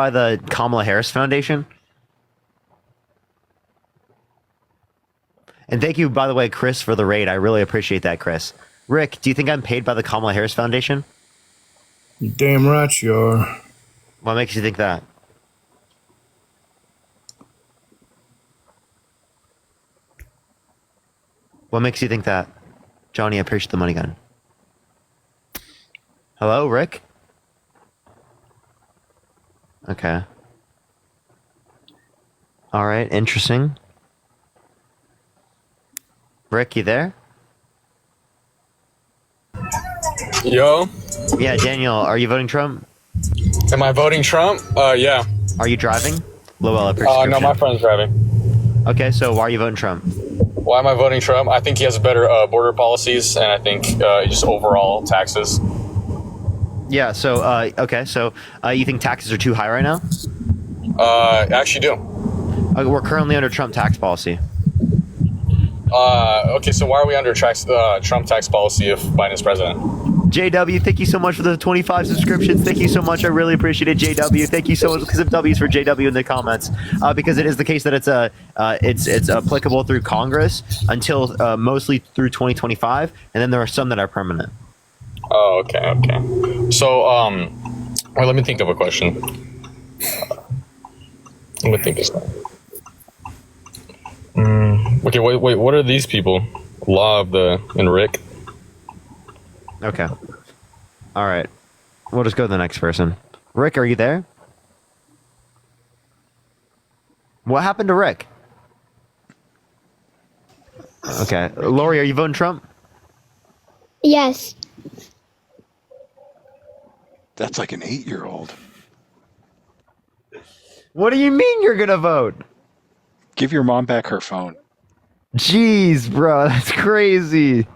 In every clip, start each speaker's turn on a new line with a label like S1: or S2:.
S1: by the Kamala Harris Foundation. And thank you, by the way, Chris, for the raid. I really appreciate that, Chris. Rick, do you think I'm paid by the Kamala Harris Foundation?
S2: You're damn right you are.
S1: What makes you think that? What makes you think that? Johnny, I appreciate the money gun. Hello, Rick? Okay. All right, interesting. Rick, you there?
S3: Yo,
S1: Yeah, Daniel, are you voting Trump?
S3: am I voting Trump? Yeah.
S1: Are you driving? Lowell, prescription.
S3: No, my friend's driving.
S1: Okay, so why are you voting Trump?
S3: Why am I voting Trump? I think he has better border policies, and I think just overall taxes.
S1: Yeah, so, okay, so you think taxes are too high right now?
S3: I actually do.
S1: We're currently under Trump tax policy.
S3: Okay, so why are we under Trump tax policy if Biden is president?
S1: JW, thank you so much for the 25 subscriptions. Thank you so much. I really appreciate it, JW. Thank you so much. Because of W's for JW in the comments, because it is the case that it's applicable through Congress until mostly through 2025, and then there are some that are permanent.
S3: Oh, okay. So, well, let me think of a question. Let me think this one. Okay, wait. What are these people? Law of the and Rick.
S1: Okay. All right. We'll just go to the next person. Rick, are you there? What happened to Rick? Okay. Lori, are you voting Trump?
S4: Yes.
S5: That's like an 8-year-old.
S1: What do you mean you're gonna vote?
S5: Give your mom back her phone.
S1: Jeez, bro, that's crazy.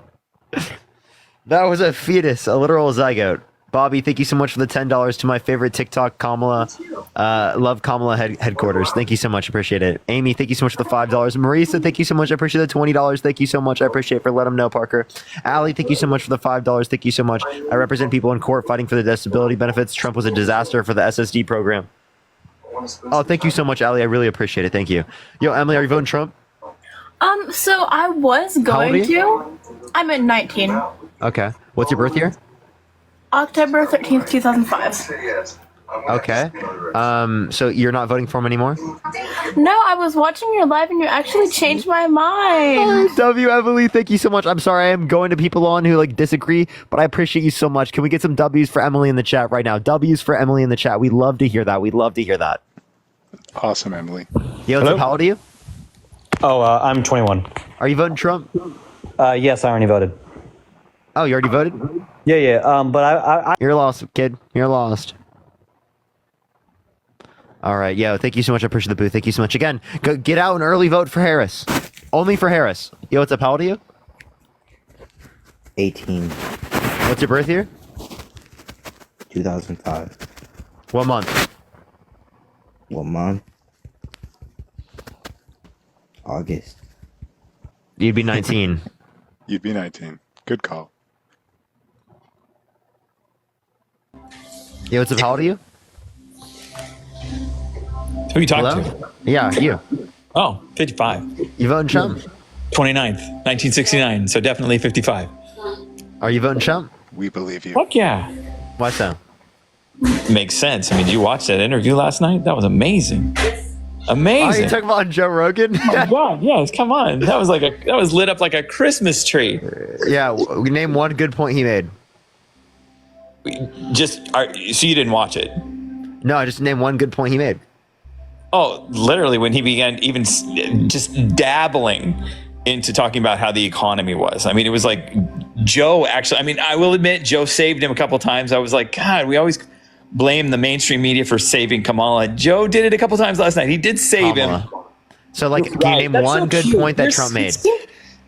S1: That was a fetus, a literal zygote. Bobby, thank you so much for the $10 to my favorite TikTok, Kamala. Love Kamala headquarters. Thank you so much. Appreciate it. Amy, thank you so much for the $5. Marisa, thank you so much. I appreciate the $20. Thank you so much. I appreciate it for let them know, Parker. Allie, thank you so much for the $5. Thank you so much. I represent people in court fighting for the disability benefits. Trump was a disaster for the SSD program. Oh, thank you so much, Allie. I really appreciate it. Thank you. Yo, Emily, are you voting Trump?
S6: So I was going to. I'm at 19.
S1: Okay. What's your birth year?
S6: October 13th, 2005.
S1: Okay. So you're not voting for him anymore?
S6: No, I was watching your live and you actually changed my mind.
S1: W. Emily, thank you so much. I'm sorry I am going to people on who disagree, but I appreciate you so much. Can we get some W's for Emily in the chat right now? W's for Emily in the chat. We'd love to hear that. We'd love to hear that.
S5: Awesome, Emily.
S1: Yo, what's up? How old are you?
S7: Oh, I'm 21.
S1: Are you voting Trump?
S7: Yes, I already voted.
S1: Oh, you already voted?
S7: Yeah. But I
S1: You're lost, kid. You're lost. All right, yo, thank you so much. I appreciate the booth. Thank you so much. Again, go get out and early vote for Harris. Only for Harris. Yo, what's up? How old are you?
S8: 18.
S1: What's your birth year?
S8: 2005.
S1: What month?
S8: What month? August.
S1: You'd be 19.
S5: You'd be 19. Good call.
S1: Yo, what's up? How old are you?
S9: Who you talking
S1: Hello?
S9: to?
S1: Yeah, you.
S9: Oh, 55.
S1: You voting Trump?
S9: 29th, 1969. So definitely 55.
S1: Are you voting Trump?
S5: We believe you.
S9: Fuck yeah.
S1: Why so?
S9: Makes sense. I mean, did you watch that interview last night? That was amazing. Amazing.
S1: Are you talking about Joe Rogan?
S9: Oh my God, yes, come on. That was lit up like a Christmas tree.
S1: Yeah, name one good point he made.
S9: So you didn't watch it?
S1: No, I just name one good point he made.
S9: Oh, literally when he began even just dabbling into talking about how the economy was. I mean, it was like Joe actually, I mean, I will admit Joe saved him a couple times. I was like, God, we always blame the mainstream media for saving Kamala. Joe did it a couple times last night. He did save him.
S1: So can you name one good point that Trump made?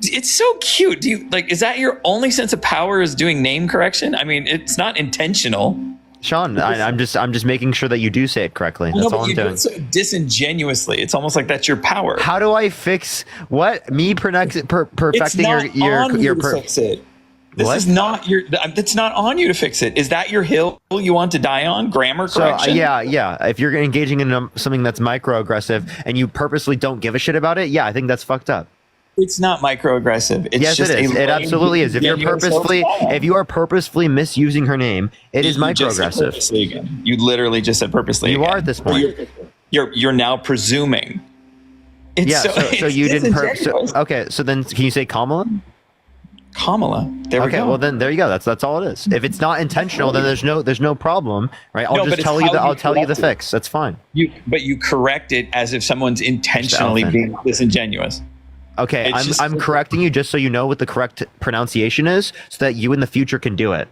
S9: It's so cute. Do you is that your only sense of power is doing name correction? I mean, it's not intentional.
S1: Sean, I'm just making sure that you do say it correctly. That's all I'm doing.
S9: Do it so disingenuously. It's almost like that's your power.
S1: How do I fix what? Me perfecting
S9: it's not
S1: your
S9: fix it. This
S1: What?
S9: is not your. That's not on you to fix it. Is that your hill you want to die on? Grammar
S1: So
S9: correction.
S1: yeah. If you're engaging in something that's microaggressive and you purposely don't give a shit about it, yeah, I think that's fucked up.
S9: It's not microaggressive. It's
S1: Yes,
S9: just
S1: it is. It absolutely is. If you are purposefully misusing her name, it is
S9: You just said
S1: microaggressive.
S9: purposely again. You literally just said purposely.
S1: You
S9: again.
S1: are at this point.
S9: You're now presuming. It's
S1: Yeah. So you didn't.
S9: disingenuous.
S1: Okay. So then, can you say Kamala?
S9: Kamala. There we
S1: Okay.
S9: go.
S1: Well, then there you go. That's all it is. If it's not intentional, then there's no problem, right? I'll
S9: No, but
S1: just
S9: it's
S1: tell you
S9: how
S1: that.
S9: you
S1: I'll tell you the
S9: correct it.
S1: fix. That's fine.
S9: But you correct it as if someone's intentionally
S1: elephant.
S9: being disingenuous.
S1: Okay.
S9: It's just-
S1: I'm correcting you just so you know what the correct pronunciation is, so that you in the future can do it.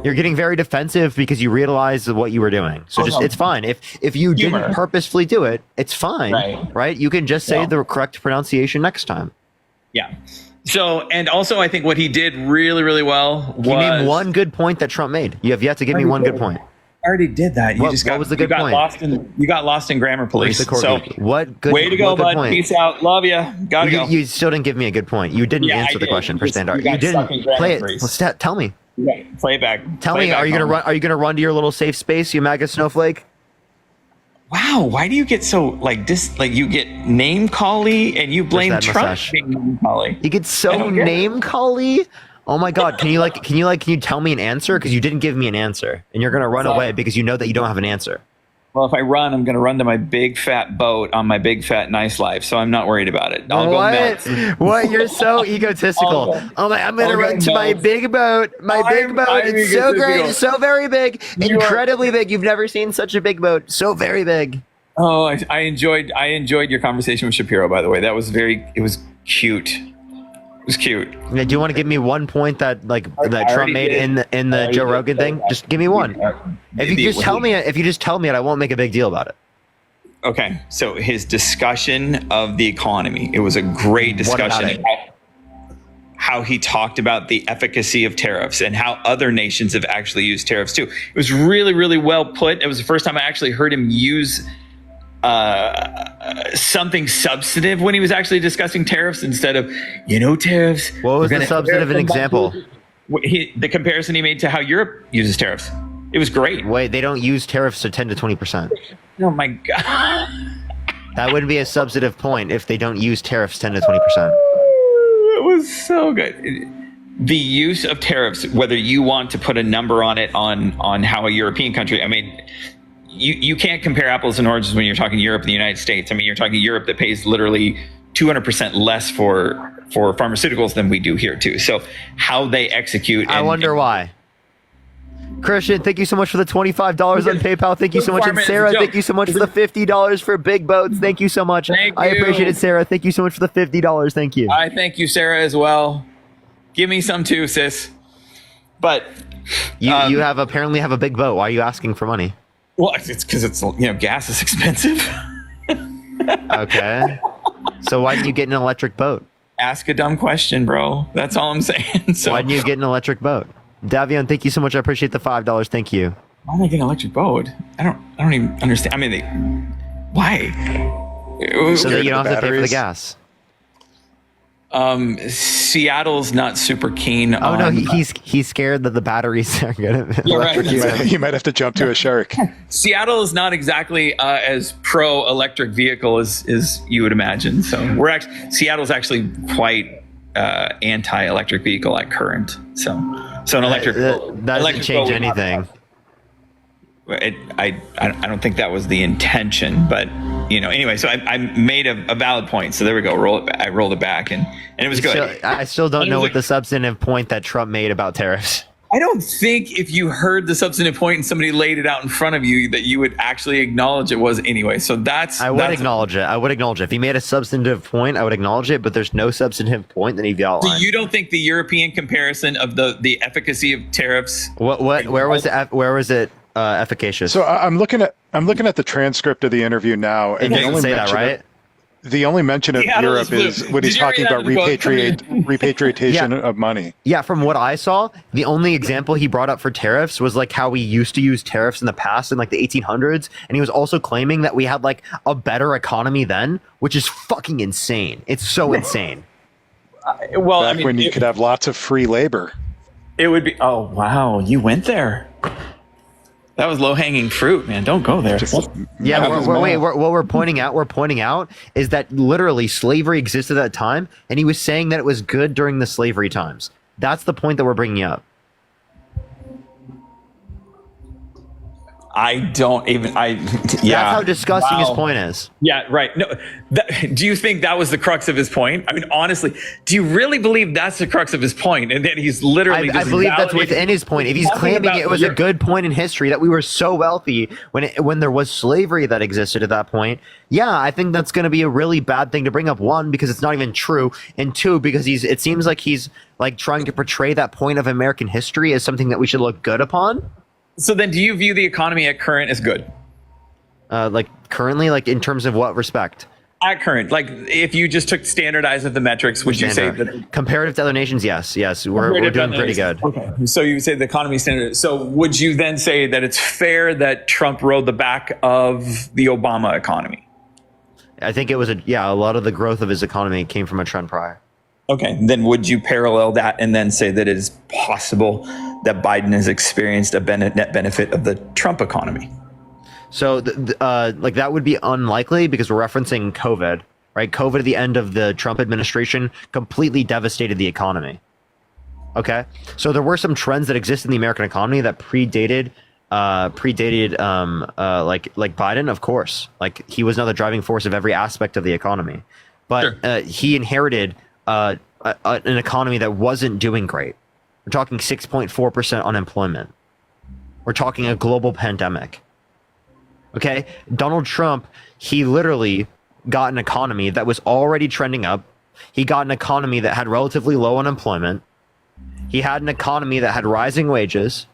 S1: You're getting very defensive because you realize what you were doing. So just it's fine. If you
S9: Humor.
S1: didn't purposefully do it, it's fine. Right? You can just say
S9: Yeah.
S1: the correct pronunciation next time.
S9: Yeah. So, and also, I think what he did really, really well was.
S1: You name one good point that Trump made. You have yet to give me one good point.
S9: I already did that. You
S1: What-
S9: just
S1: what
S9: got,
S1: was the good
S9: you got
S1: point?
S9: lost in grammar police.
S1: Where's the
S9: So,
S1: corgi? What good?
S9: way to go,
S1: what good
S9: bud.
S1: point?
S9: Peace out. Love you. Gotta go.
S1: You still didn't give me a good point. You didn't
S9: Yeah, I
S1: answer the
S9: did.
S1: question
S9: You
S1: for
S9: just-
S1: standard.
S9: you got
S1: You
S9: stuck in
S1: didn't
S9: grammar
S1: play it.
S9: police.
S1: Well, tell me.
S9: Right. Play it back.
S1: Tell
S9: Play
S1: me.
S9: it back,
S1: Are you gonna
S9: Homer.
S1: run? Are you gonna run to your little safe space? You MAGA snowflake.
S9: Wow. Why do you get so like this? Like you get name cally and you blame
S1: that
S9: Trump
S1: mustache.
S9: being name cally.
S1: You get
S9: I
S1: so
S9: don't get it.
S1: name cally. Oh my god! Can you tell me an answer? Because you didn't give me an answer, and you're gonna run away because you know that you don't have an answer.
S9: Well, if I run, I'm going to run to my big fat boat on my big fat nice life, so I'm not worried about it. I'll go melt.
S1: What? You're so egotistical. I'm gonna
S9: I'll
S1: run
S9: go
S1: to my
S9: melt.
S1: big boat. My big boat.
S9: I'm
S1: It's so great.
S9: egotistical.
S1: It's so very big.
S9: You are-
S1: Incredibly big. You've never seen such a big boat. So very big.
S9: Oh, I enjoyed your conversation with Shapiro. By the way, it was cute. It was cute.
S1: Yeah, do you want to give me one point that
S9: I
S1: Trump
S9: already
S1: made
S9: did.
S1: in the
S9: I
S1: Joe
S9: already
S1: Rogan
S9: did.
S1: thing? Just give me one. If you just tell me it, I won't make a big deal about it.
S9: Okay, so his discussion of the economy, it was a great
S1: What about
S9: discussion. How he talked about the efficacy of tariffs and how other nations have actually used tariffs too. It was really, really well put. It was the first time I actually heard him use something substantive when he was actually discussing tariffs instead of, tariffs.
S1: What was
S9: we're
S1: the
S9: gonna
S1: substantive
S9: tariff them
S1: example?
S9: the comparison he made to how Europe uses tariffs. It was great.
S1: Wait, they don't use tariffs to 10 to 20%.
S9: Oh my God.
S1: That wouldn't be a substantive point if they don't use tariffs 10 to 20%.
S9: It was so good. The use of tariffs, whether you want to put a number on it on how a European country, I mean, you can't compare apples and oranges when you're talking Europe and the United States. I mean, you're talking Europe that pays literally 200% less for pharmaceuticals than we do here too. So how they execute.
S1: I wonder why. Christian, thank you so much for the $25 on PayPal. Thank you so much. And Sarah, thank you so much for the $50 for big boats. Thank you so much.
S9: Thank
S1: I
S9: you.
S1: appreciate it, Sarah. Thank you so much for the $50. Thank you.
S9: I thank you, Sarah, as well. Give me some too, sis. But
S1: You apparently have a big boat. Why are you asking for money?
S9: well, it's because gas is expensive.
S1: Okay. So why didn't you get an electric boat?
S9: Ask a dumb question, bro. That's all I'm saying. So
S1: Why didn't you get an electric boat? Davion, thank you so much. I appreciate the $5. Thank you.
S9: why am I getting an electric boat? I don't even understand. I mean, why?
S1: So that you don't
S5: the
S1: have to pay for the
S5: batteries?
S1: gas.
S9: Seattle's not super keen
S1: Oh
S9: on.
S1: no, he's scared that the batteries are gonna
S9: You're right.
S1: electrocute him.
S5: You might have to jump to a shark.
S9: Seattle is not exactly as pro electric vehicle as you would imagine. So Seattle's actually quite anti electric vehicle at current. So an electric
S1: That doesn't
S9: electric
S1: change
S9: boat would not-
S1: anything.
S9: I don't think that was the intention, but anyway. So I made a valid point. So there we go. I rolled it back, and it was good.
S1: I still don't know what the substantive point that Trump made about tariffs.
S9: I don't think if you heard the substantive point and somebody laid it out in front of you that you would actually acknowledge it was anyway. So
S1: I would acknowledge it. I would acknowledge it. If he made a substantive point, I would acknowledge it, but there's no substantive point that he
S9: So
S1: outlined.
S9: you don't think the European comparison of the efficacy of tariffs?
S1: Where was it efficacious?
S5: So I'm looking at the transcript of the interview now,
S1: it
S5: and
S1: doesn't say that, right?
S5: The only mention of
S9: Seattle
S5: Europe
S9: is
S5: is
S9: blue.
S5: when he's
S9: Did you read
S5: talking
S9: that
S5: about
S9: in the quote?
S5: repatriation
S1: Yeah.
S5: of money.
S1: Yeah, from what I saw, the only example he brought up for tariffs was like how we used to use tariffs in the past in like the 1800s, and he was also claiming that we had like a better economy then, which is fucking insane. It's so insane.
S9: Well, I
S5: Back
S9: mean,
S5: when you could have lots of free labor.
S9: it would be. Oh wow, you went there. That was low hanging fruit, man. Don't go there.
S1: Yeah, what we're pointing out is that literally slavery existed at that time, and he was saying that it was good during the slavery times. That's the point that we're bringing up.
S9: I don't even.
S1: That's how disgusting his point is.
S9: Yeah, right. No, do you think that was the crux of his point? I mean, honestly, do you really believe that's the crux of his point? And that he's literally.
S1: I believe that's within his point. If he's claiming it was a good point in history that we were so wealthy when there was slavery that existed at that point, yeah, I think that's going to be a really bad thing to bring up. One, because it's not even true, and two, because it seems like he's like trying to portray that point of American history as something that we should look good upon.
S9: So then, do you view the economy at current as good?
S1: Like currently, like in terms of what respect?
S9: At current, like if you just took standardized of the metrics, would you say that
S1: comparative to other nations? Yes, we're doing pretty good.
S9: Okay, so you say the economy standard. So would you then say that it's fair that Trump rode the back of the Obama economy?
S1: I think it was a lot of the growth of his economy came from a trend prior.
S9: Okay, then would you parallel that and then say that it is possible that Biden has experienced a net benefit of the Trump economy?
S1: So, like that would be unlikely because we're referencing COVID, right? COVID at the end of the Trump administration completely devastated the economy. Okay, so there were some trends that exist in the American economy that predated like Biden, of course. Like he was not the driving force of every aspect of the economy, but
S9: Sure.
S1: He inherited an economy that wasn't doing great. We're talking 6.4% unemployment. We're talking a global pandemic. Okay, Donald Trump, he literally got an economy that was already trending up. He got an economy that had relatively low unemployment. He had an economy that had rising wages.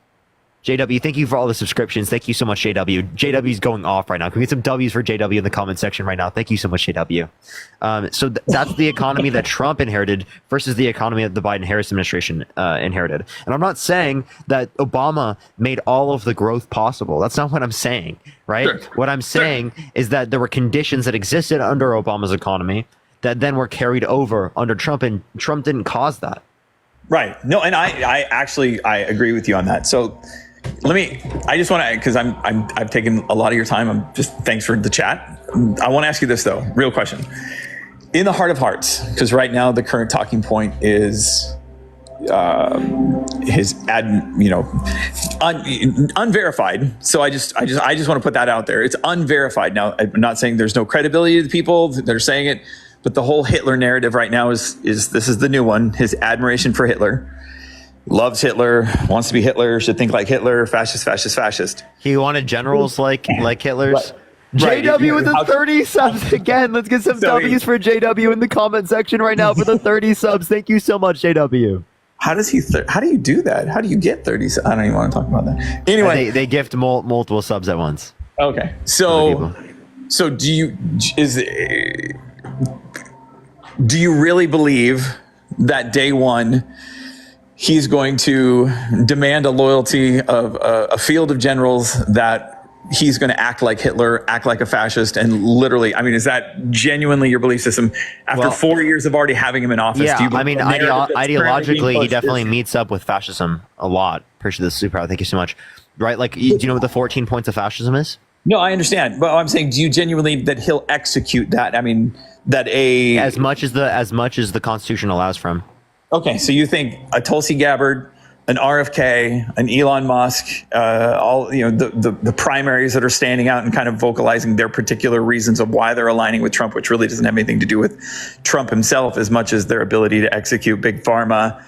S1: JW, thank you for all the subscriptions. Thank you so much, JW. JW's going off right now. Can we get some W's for JW in the comment section right now? Thank you so much, JW. So that's the economy that Trump inherited versus the economy that the Biden-Harris administration inherited. And I'm not saying that Obama made all of the growth possible. That's not what I'm saying, right?
S9: Sure.
S1: What I'm saying is that there were conditions that existed under Obama's economy that then were carried over under Trump, and Trump didn't cause that.
S9: Right. No, and I actually agree with you on that. So I just want to, because I've taken a lot of your time. Thanks for the chat. I want to ask you this though, real question. In the heart of hearts, because right now the current talking point is unverified. So I just want to put that out there. It's unverified. Now, I'm not saying there's no credibility to the people that are saying it, but the whole Hitler narrative right now is this is the new one. His admiration for Hitler. Loves Hitler, wants to be Hitler, should think like Hitler, fascist.
S1: He wanted generals like Hitler's.
S9: Right.
S1: JW with the 30 subs again. Let's get some W's for JW in the comment section right now for the 30 subs. Thank you so much, JW.
S9: How does how do you do that? How do you get 30 subs? I don't even want to talk about that. Anyway,
S1: they gift multiple subs at once.
S9: Okay. So do you really believe that day one he's going to demand a loyalty of a field of generals, that he's going to act like Hitler, act like a fascist, and literally, I mean, is that genuinely your belief system after 4 years of already having him in office?
S1: Yeah,
S9: do you
S1: I mean, ideologically, he definitely meets up with fascism a lot. Appreciate this, super. Thank you so much. Right, like, do you know what the 14 points of fascism is?
S9: No, I understand, but I'm saying, do you genuinely that he'll execute that? I mean, as much as the Constitution allows for him. Okay, so you think a Tulsi Gabbard, an RFK, an Elon Musk, all the primaries that are standing out and kind of vocalizing their particular reasons of why they're aligning with Trump, which really doesn't have anything to do with Trump himself as much as their ability to execute big pharma,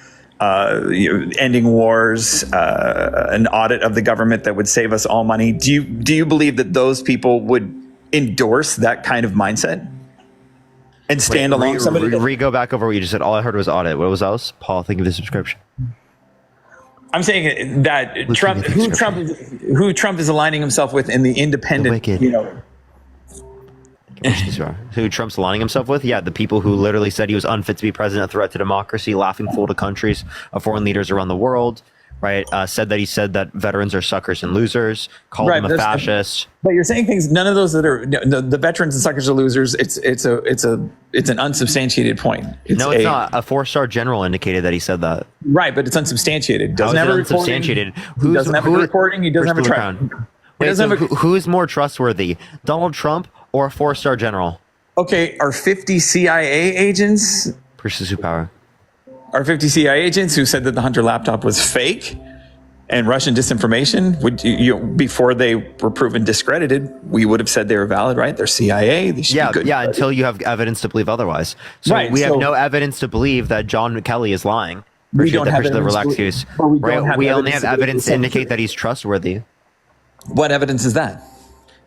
S9: ending wars, an audit of the government that would save us all money. Do you believe that those people would endorse that kind of mindset? And stand along somebody. Go back over what you just said. All I heard was audit. What was else? Paul, think of the subscription. I'm saying that who Trump is aligning himself with in the independent, who Trump's aligning himself with? Yeah, the people who literally said he was unfit to be president, a threat to democracy, laughing fool to countries of foreign leaders around the world,
S1: right? Said that veterans are suckers and losers, called
S9: Right,
S1: him a
S9: there's-
S1: fascist.
S9: But you're saying things. None of those that are the veterans and suckers are losers. It's an unsubstantiated point.
S1: No, it's not. A 4-star general indicated that he said that.
S9: Right, but it's unsubstantiated.
S1: How
S9: Doesn't
S1: is
S9: have
S1: it
S9: a recording.
S1: unsubstantiated?
S9: He doesn't have a recording. He doesn't have a
S1: First
S9: track.
S1: Blue Crown.
S9: He
S1: Wait,
S9: doesn't
S1: so
S9: have a-
S1: who is more trustworthy, Donald Trump or a 4-star general?
S9: Okay, are 50 CIA agents?
S1: Versus who power?
S9: Are 50 CIA agents who said that the Hunter laptop was fake and Russian disinformation? Would before they were proven discredited, we would have said they were valid, right? They're CIA. They should
S1: Yeah,
S9: be good.
S1: yeah. Until you have evidence to believe otherwise. So
S9: Right,
S1: we have
S9: so-
S1: no evidence to believe that John Kelly is lying.
S9: We don't have
S1: the
S9: evidence
S1: relaxed
S9: to-
S1: use.
S9: but we don't
S1: Right?
S9: have
S1: We only
S9: evidence
S1: have
S9: to-
S1: evidence to indicate that he's trustworthy.
S9: What evidence is that?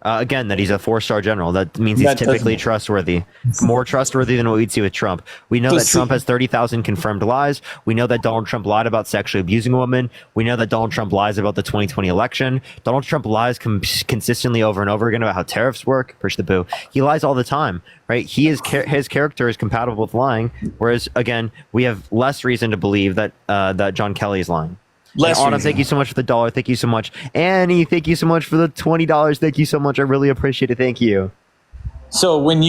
S1: Again, that he's a 4-star general. That means he's
S9: That
S1: typically
S9: doesn't-
S1: trustworthy. More trustworthy than what we'd see with Trump. We know
S9: So
S1: that Trump has 30,000 confirmed lies. We know that Donald Trump lied about sexually abusing a woman. We know that Donald Trump lies about the 2020 election. Donald Trump lies consistently over and over again about how tariffs work. Push the boo. He lies all the time, right? His character is compatible with lying. Whereas, again, we have less reason to believe that that John Kelly is lying.
S9: Less
S1: Autumn,
S9: reason.
S1: thank you so much for the $1. Thank you so much. Annie, thank you so much for the $20. Thank you so much. I really appreciate it. Thank you.
S9: So when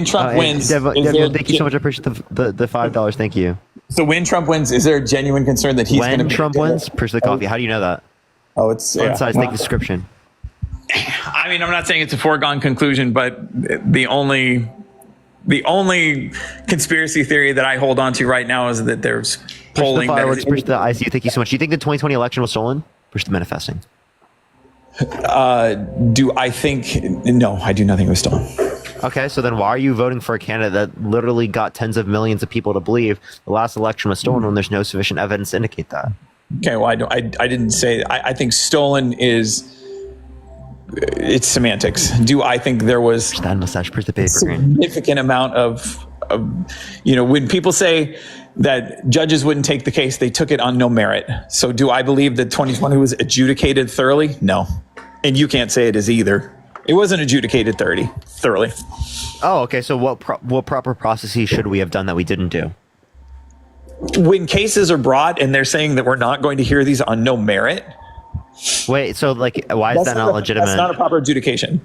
S9: Trump
S1: And
S9: wins,
S1: Dev,
S9: is there-
S1: thank you so much. I appreciate the $5. Thank you.
S9: So when Trump wins, is there a genuine concern that he's going to
S1: When Trump wins, appreciate the coffee. How do you know that?
S9: Oh, it's
S1: Inside, take the description.
S9: I mean, I'm not saying it's a foregone conclusion, but the only conspiracy theory that I hold on to right now is that there's
S1: Push the
S9: polling. that
S1: fireworks.
S9: is-
S1: Push the ICU. Thank you so much. Do you think the 2020 election was stolen? Push the manifesting.
S9: Do I think? No, I do not think it was stolen.
S1: Okay, so then why are you voting for a candidate that literally got tens of millions of people to believe the last election was stolen when there's no sufficient evidence to indicate that?
S9: Okay, well, I didn't say. I think stolen is. It's semantics. Do I think there was
S1: Push that mustache. Push the paper green.
S9: significant amount of when people say that judges wouldn't take the case, they took it on no merit. So do I believe that 2020 was adjudicated thoroughly? No. And you can't say it is either. It wasn't adjudicated thoroughly.
S1: Oh, okay. So what proper processes should we have done that we didn't do?
S9: When cases are brought and they're saying that we're not going to hear these on no merit,
S1: Wait, so like, why is that not legitimate?
S9: That's not a proper adjudication.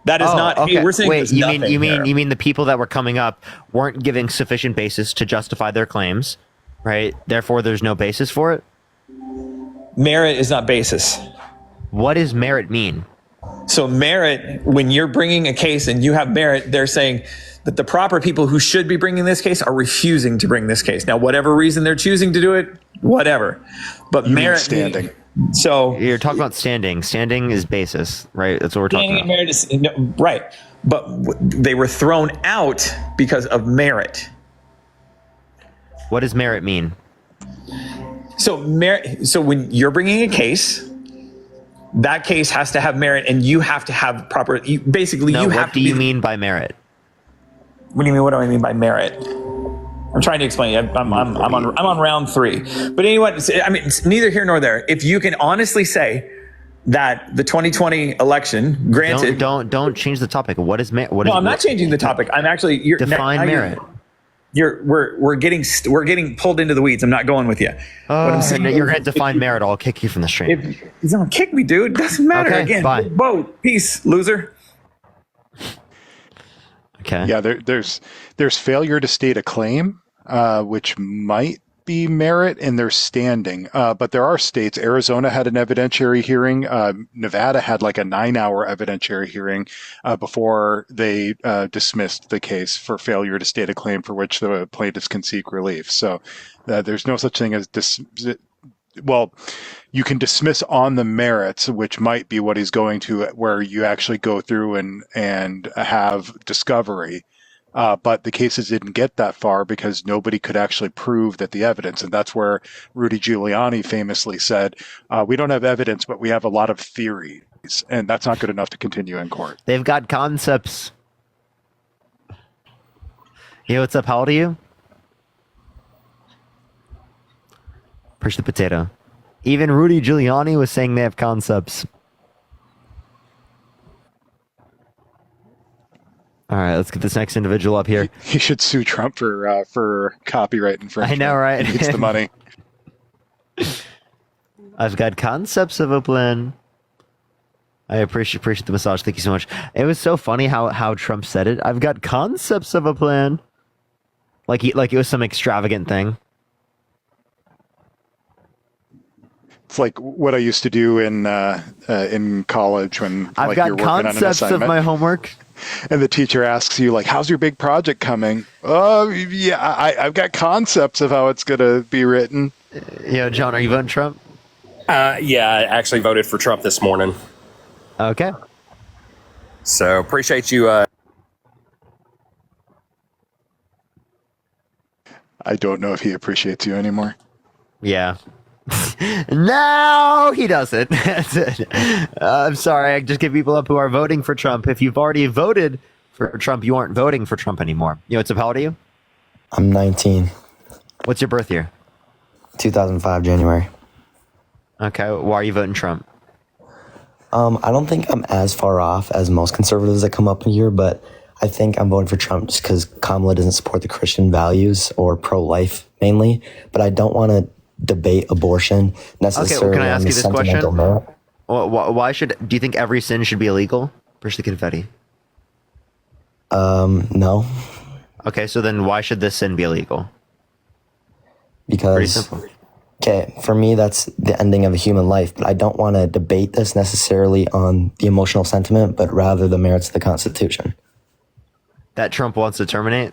S9: That is not.
S1: Okay.
S9: Hey, we're saying
S1: wait.
S9: there's
S1: You mean
S9: nothing there.
S1: you mean the people that were coming up weren't giving sufficient basis to justify their claims, right? Therefore, there's no basis for it.
S9: Merit is not basis.
S1: What does merit mean?
S9: So merit, when you're bringing a case and you have merit, they're saying that the proper people who should be bringing this case are refusing to bring this case. Now, whatever reason they're choosing to do it, whatever. But
S5: You mean
S9: merit
S5: standing.
S9: So
S1: You're talking about standing. Standing is basis, right? That's what we're talking
S9: standing and
S1: about.
S9: merit is no, right. But they were thrown out because of merit.
S1: What does merit mean?
S9: So merit. So when you're bringing a case, that case has to have merit, and you have to have proper. Basically,
S1: No,
S9: you have
S1: what
S9: to
S1: do you
S9: be-
S1: mean by merit?
S9: What do you mean? What do I mean by merit? I'm trying to explain. I'm on round 3. But anyway, I mean, it's neither here nor there. If you can honestly say that the 2020 election, granted,
S1: Don't change the topic. What is merit?
S9: no, I'm not changing the topic. I'm actually
S1: Define
S9: now
S1: merit.
S9: We're getting pulled into the weeds. I'm not going with you. What I'm saying
S1: You're
S9: is,
S1: going to define merit. I'll kick you from the stream.
S9: if you don't kick me, dude, doesn't matter.
S1: Okay,
S9: Again,
S1: bye.
S9: vote, peace, loser.
S1: Okay.
S5: Yeah, there's failure to state a claim, which might be merit, and there's standing. But there are states. Arizona had an evidentiary hearing. Nevada had like a 9-hour evidentiary hearing before they dismissed the case for failure to state a claim for which the plaintiffs can seek relief. So there's no such thing as well, you can dismiss on the merits, which might be what he's going to, where you actually go through and have discovery. But the cases didn't get that far because nobody could actually prove that the evidence. And that's where Rudy Giuliani famously said, we don't have evidence, but we have a lot of theories. And that's not good enough to continue in court.
S1: They've got concepts. Yo, what's up? How old are you? Push the potato. Even Rudy Giuliani was saying they have concepts. All right, let's get this next individual up here.
S5: He should sue Trump for copyright infringement.
S1: I know, right?
S5: He needs the money.
S1: I've got concepts of a plan. I appreciate the massage. Thank you so much. It was so funny how Trump said it. I've got concepts of a plan. Like it was some extravagant thing.
S5: It's like what I used to do in college when
S1: I've
S5: like,
S1: got
S5: you're working on an
S1: concepts of
S5: assignment,
S1: my homework.
S5: and the teacher asks you like, "How's your big project coming?" Oh, yeah, I've got concepts of how it's gonna be written.
S1: John, are you voting Trump?
S10: Yeah, I actually voted for Trump this morning.
S1: Okay.
S10: So appreciate you.
S5: I don't know if he appreciates you anymore.
S1: Yeah. No, he doesn't. I'm sorry. I just give people up who are voting for Trump. If you've already voted for Trump, you aren't voting for Trump anymore. What's up? How old are you?
S11: I'm 19.
S1: What's your birth year?
S11: 2005, January.
S1: Okay. Why are you voting Trump?
S11: I don't think I'm as far off as most conservatives that come up in here, but I think I'm voting for Trump just because Kamala doesn't support the Christian values or pro-life mainly. But I don't want to debate abortion necessarily.
S1: Okay, can I ask
S11: on
S1: you
S11: the
S1: this question?
S11: sentimental merit.
S1: Why do you think every sin should be illegal? Push the confetti.
S11: No.
S1: Okay, so then why should this sin be illegal? Pretty
S11: Because,
S1: simple.
S11: okay, for me, that's the ending of a human life. But I don't want to debate this necessarily on the emotional sentiment, but rather the merits of the Constitution.
S1: That Trump wants to terminate?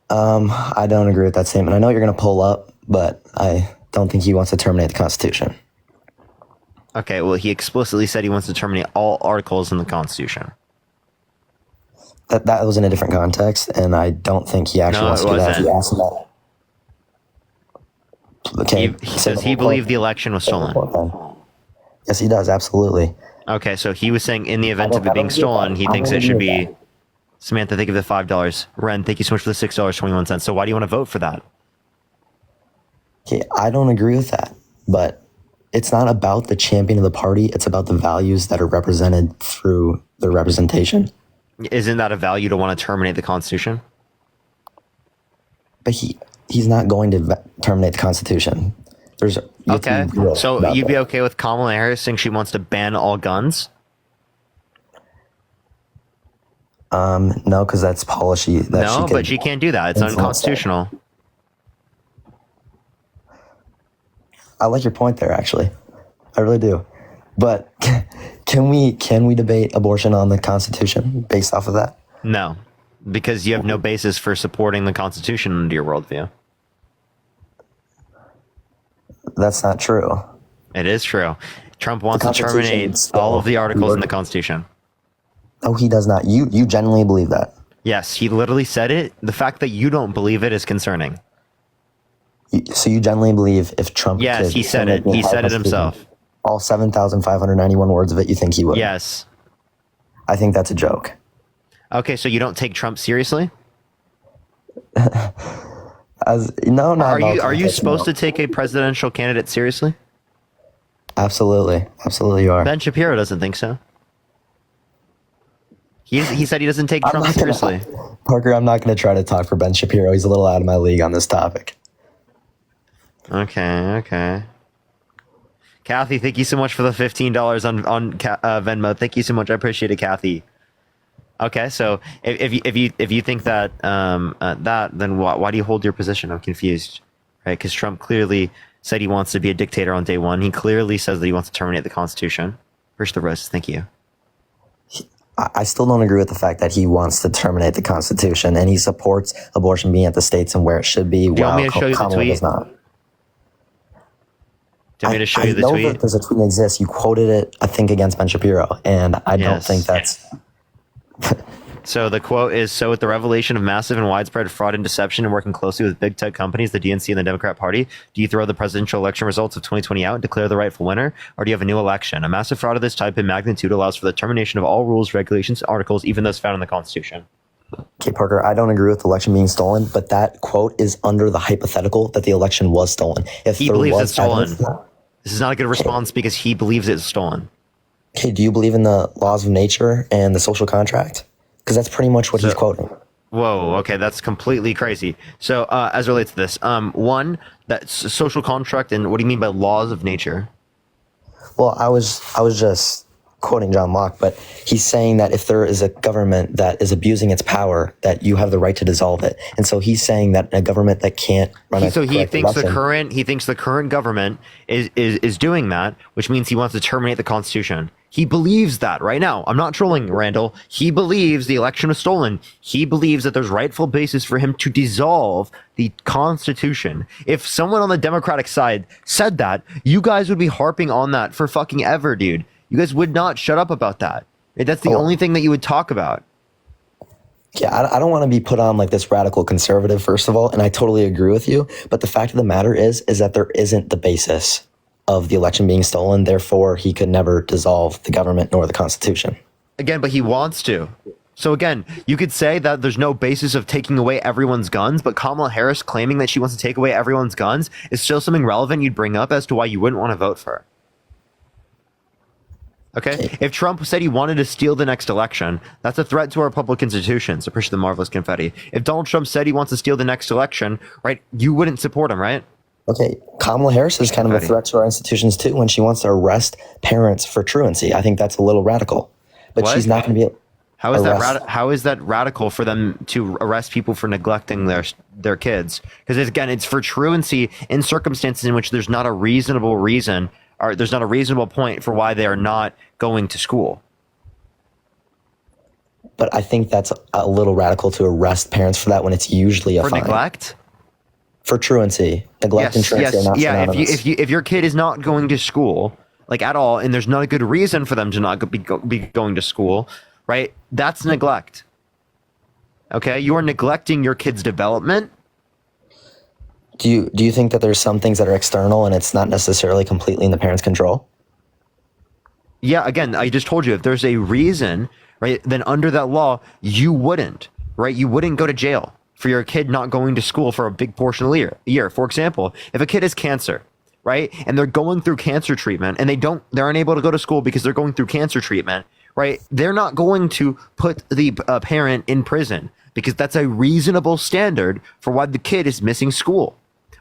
S11: I don't agree with that statement. I know you're going to pull up, but I don't think he wants to terminate the Constitution.
S1: Okay, well, he explicitly said he wants to terminate all articles in the Constitution.
S11: That was in a different context, and I don't think he actually wants to do that. He asked him that. Okay,
S1: He says he believed the election was stolen.
S11: Yes, he does, absolutely.
S1: Okay, so he was saying in the event of it being stolen, he thinks it should be... Samantha, thank you for the $5. Ren, thank you so much for the $6.21. So why do you want to vote for that?
S11: Okay, I don't agree with that, but it's not about the champion of the party. It's about the values that are represented through the representation.
S1: Isn't that a value to want to terminate the Constitution?
S11: But he's not going to terminate the Constitution.
S1: Okay, so you'd be okay with Kamala Harris saying she wants to ban all guns?
S11: No, because that's policy.
S1: But she can't do that. It's unconstitutional.
S11: I like your point there, actually. I really do. But can we debate abortion on the Constitution based off of that?
S1: No, because you have no basis for supporting the Constitution under your worldview.
S11: That's not true.
S1: It is true. Trump wants to terminate all of the articles in the Constitution.
S11: Oh, he does not. You genuinely believe that?
S1: Yes, he literally said it. The fact that you don't believe it is concerning.
S11: So you genuinely believe if Trump...
S1: Yes, he said it. He said it himself.
S11: All 7,591 words of it, you think he would?
S1: Yes.
S11: I think that's a joke.
S1: Okay, so you don't take Trump seriously?
S11: Are
S1: you supposed to take a presidential candidate seriously?
S11: Absolutely you are.
S1: Ben Shapiro doesn't think so. He said he doesn't take Trump seriously.
S11: Parker, I'm not going to try to talk for Ben Shapiro. He's a little out of my league on this topic.
S1: Okay. Kathy, thank you so much for the $15 on Venmo. Thank you so much. I appreciate it, Kathy. Okay, so if you think that then why do you hold your position? I'm confused, right? Because Trump clearly said he wants to be a dictator on day one. He clearly says that he wants to terminate the Constitution. First the roast. Thank you.
S11: I still don't agree with the fact that he wants to terminate the Constitution, and he supports abortion being at the states and where it should be.
S1: Do you want me to show you the tweet?
S11: Does not.
S1: Do you want me to show you the tweet?
S11: I know that there's a tweet that exists. You quoted it, I think, against Ben Shapiro, and I don't think that's...
S1: So the quote is, so with the revelation of massive and widespread fraud and deception and working closely with big tech companies, the DNC and the Democrat Party, do you throw the presidential election results of 2020 out and declare the rightful winner? Or do you have a new election? A massive fraud of this type in magnitude allows for the termination of all rules, regulations, articles, even those found in the Constitution.
S11: Okay, Parker, I don't agree with the election being stolen, but that quote is under the hypothetical that the election was stolen. If
S1: he believes it's stolen. This is not a good response because he believes it's stolen.
S11: Okay, do you believe in the laws of nature and the social contract? Because that's pretty much what he's quoting.
S1: Whoa, okay, that's completely crazy. So, as it relates to this, one, that's social contract, and what do you mean by laws of nature?
S11: Well, I was just quoting John Locke, but he's saying that if there is a government that is abusing its power, that you have the right to dissolve it. And so he's saying that a government that can't run a
S1: So he
S11: correct
S1: thinks
S11: election,
S1: he thinks the current government is doing that, which means he wants to terminate the Constitution. He believes that right now. I'm not trolling, Randall. He believes the election was stolen. He believes that there's rightful basis for him to dissolve the Constitution. If someone on the Democratic side said that, you guys would be harping on that for fucking ever, dude. You guys would not shut up about that. That's the only thing that you would talk about.
S11: yeah, I don't want to be put on like this radical conservative, first of all, and I totally agree with you. But the fact of the matter is that there isn't the basis of the election being stolen. Therefore, he could never dissolve the government nor the Constitution.
S1: Again, but he wants to. So again, you could say that there's no basis of taking away everyone's guns, but Kamala Harris claiming that she wants to take away everyone's guns is still something relevant you'd bring up as to why you wouldn't want to vote for her. Okay? If Trump said he wanted to steal the next election, that's a threat to our public institutions. Appreciate the marvelous confetti. If Donald Trump said he wants to steal the next election, right, you wouldn't support him, right?
S11: Okay, Kamala Harris is kind of a threat to our institutions too when she wants to arrest parents for truancy. I think that's a little radical. But she's not going to be
S1: How is that radical for them to arrest people for neglecting their kids? Because again, it's for truancy in circumstances in which there's not a reasonable reason or there's not a reasonable point for why they are not going to school.
S11: But I think that's a little radical to arrest parents for that when it's usually a
S1: for
S11: fine.
S1: neglect.
S11: For truancy, neglect and truancy are not synonymous.
S1: If your kid is not going to school like at all, and there's not a good reason for them to not be going to school, right? That's neglect. Okay, you are neglecting your kid's development.
S11: Do you think that there's some things that are external and it's not necessarily completely in the parents' control?
S1: Yeah, again, I just told you if there's a reason, right, then under that law, you wouldn't, right? You wouldn't go to jail for your kid not going to school for a big portion of the year. For example, if a kid has cancer, right, and they're going through cancer treatment and they're unable to go to school because they're going through cancer treatment, right? They're not going to put the parent in prison because that's a reasonable standard for why the kid is missing school.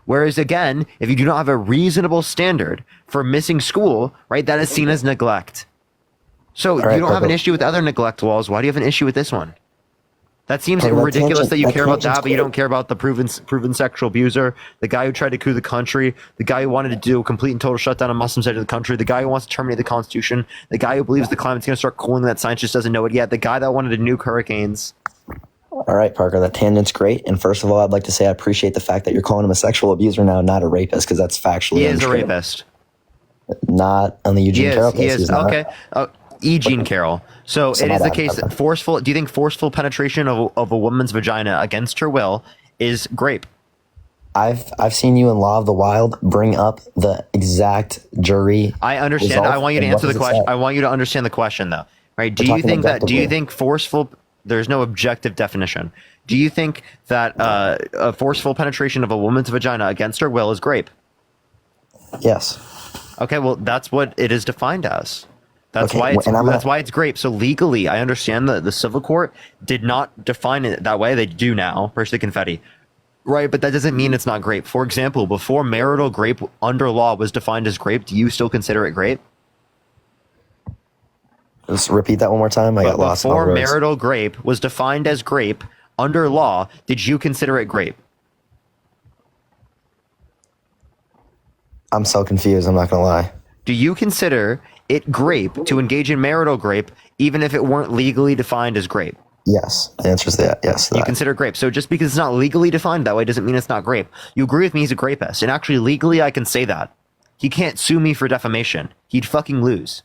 S1: Whereas again, if you do not have a reasonable standard for missing school, right, that is seen as neglect. So you don't have an issue with other neglect laws. Why do you have an issue with this one? That seems ridiculous that you care about that, but you don't care about the proven sexual abuser, the guy who tried to coup the country, the guy who wanted to do a complete and total shutdown of Muslim side of the country, the guy who wants to terminate the Constitution, the guy who believes the climate's going to start cooling that science just doesn't know it yet, the guy that wanted to nuke hurricanes.
S11: All right, Parker, that tangent's great. And first of all, I'd like to say I appreciate the fact that you're calling him a sexual abuser now, not a rapist, because that's factually
S1: He is
S11: untrue.
S1: a rapist.
S11: Not on the Eugene Carroll case.
S1: He is.
S11: He's not.
S1: Okay. Eugene Carroll. So it is the case that forceful. Do you think forceful penetration of a woman's vagina against her will is grape?
S11: I've seen you in Law of the Wild bring up the exact jury.
S1: I understand. I want you to answer the question. I want you to understand the question, though. Right? Do you think forceful? There's no objective definition. Do you think that a forceful penetration of a woman's vagina against her will is grape?
S11: Yes.
S1: Okay. Well, that's what it is defined as. That's why it's grape. So legally, I understand that the civil court did not define it that way. They do now, first the confetti. Right, but that doesn't mean it's not grape. For example, before marital grape under law was defined as grape, do you still consider it grape?
S11: Just repeat that one more time. I got lost.
S1: Before marital grape was defined as grape under law, did you consider it grape?
S11: I'm so confused. I'm not going to lie.
S1: Do you consider it grape to engage in marital grape, even if it weren't legally defined as grape?
S11: Yes. The answer is that. Yes.
S1: You consider grape. So just because it's not legally defined that way doesn't mean it's not grape. You agree with me he's a grapist. And actually, legally, I can say that. He can't sue me for defamation. He'd fucking lose.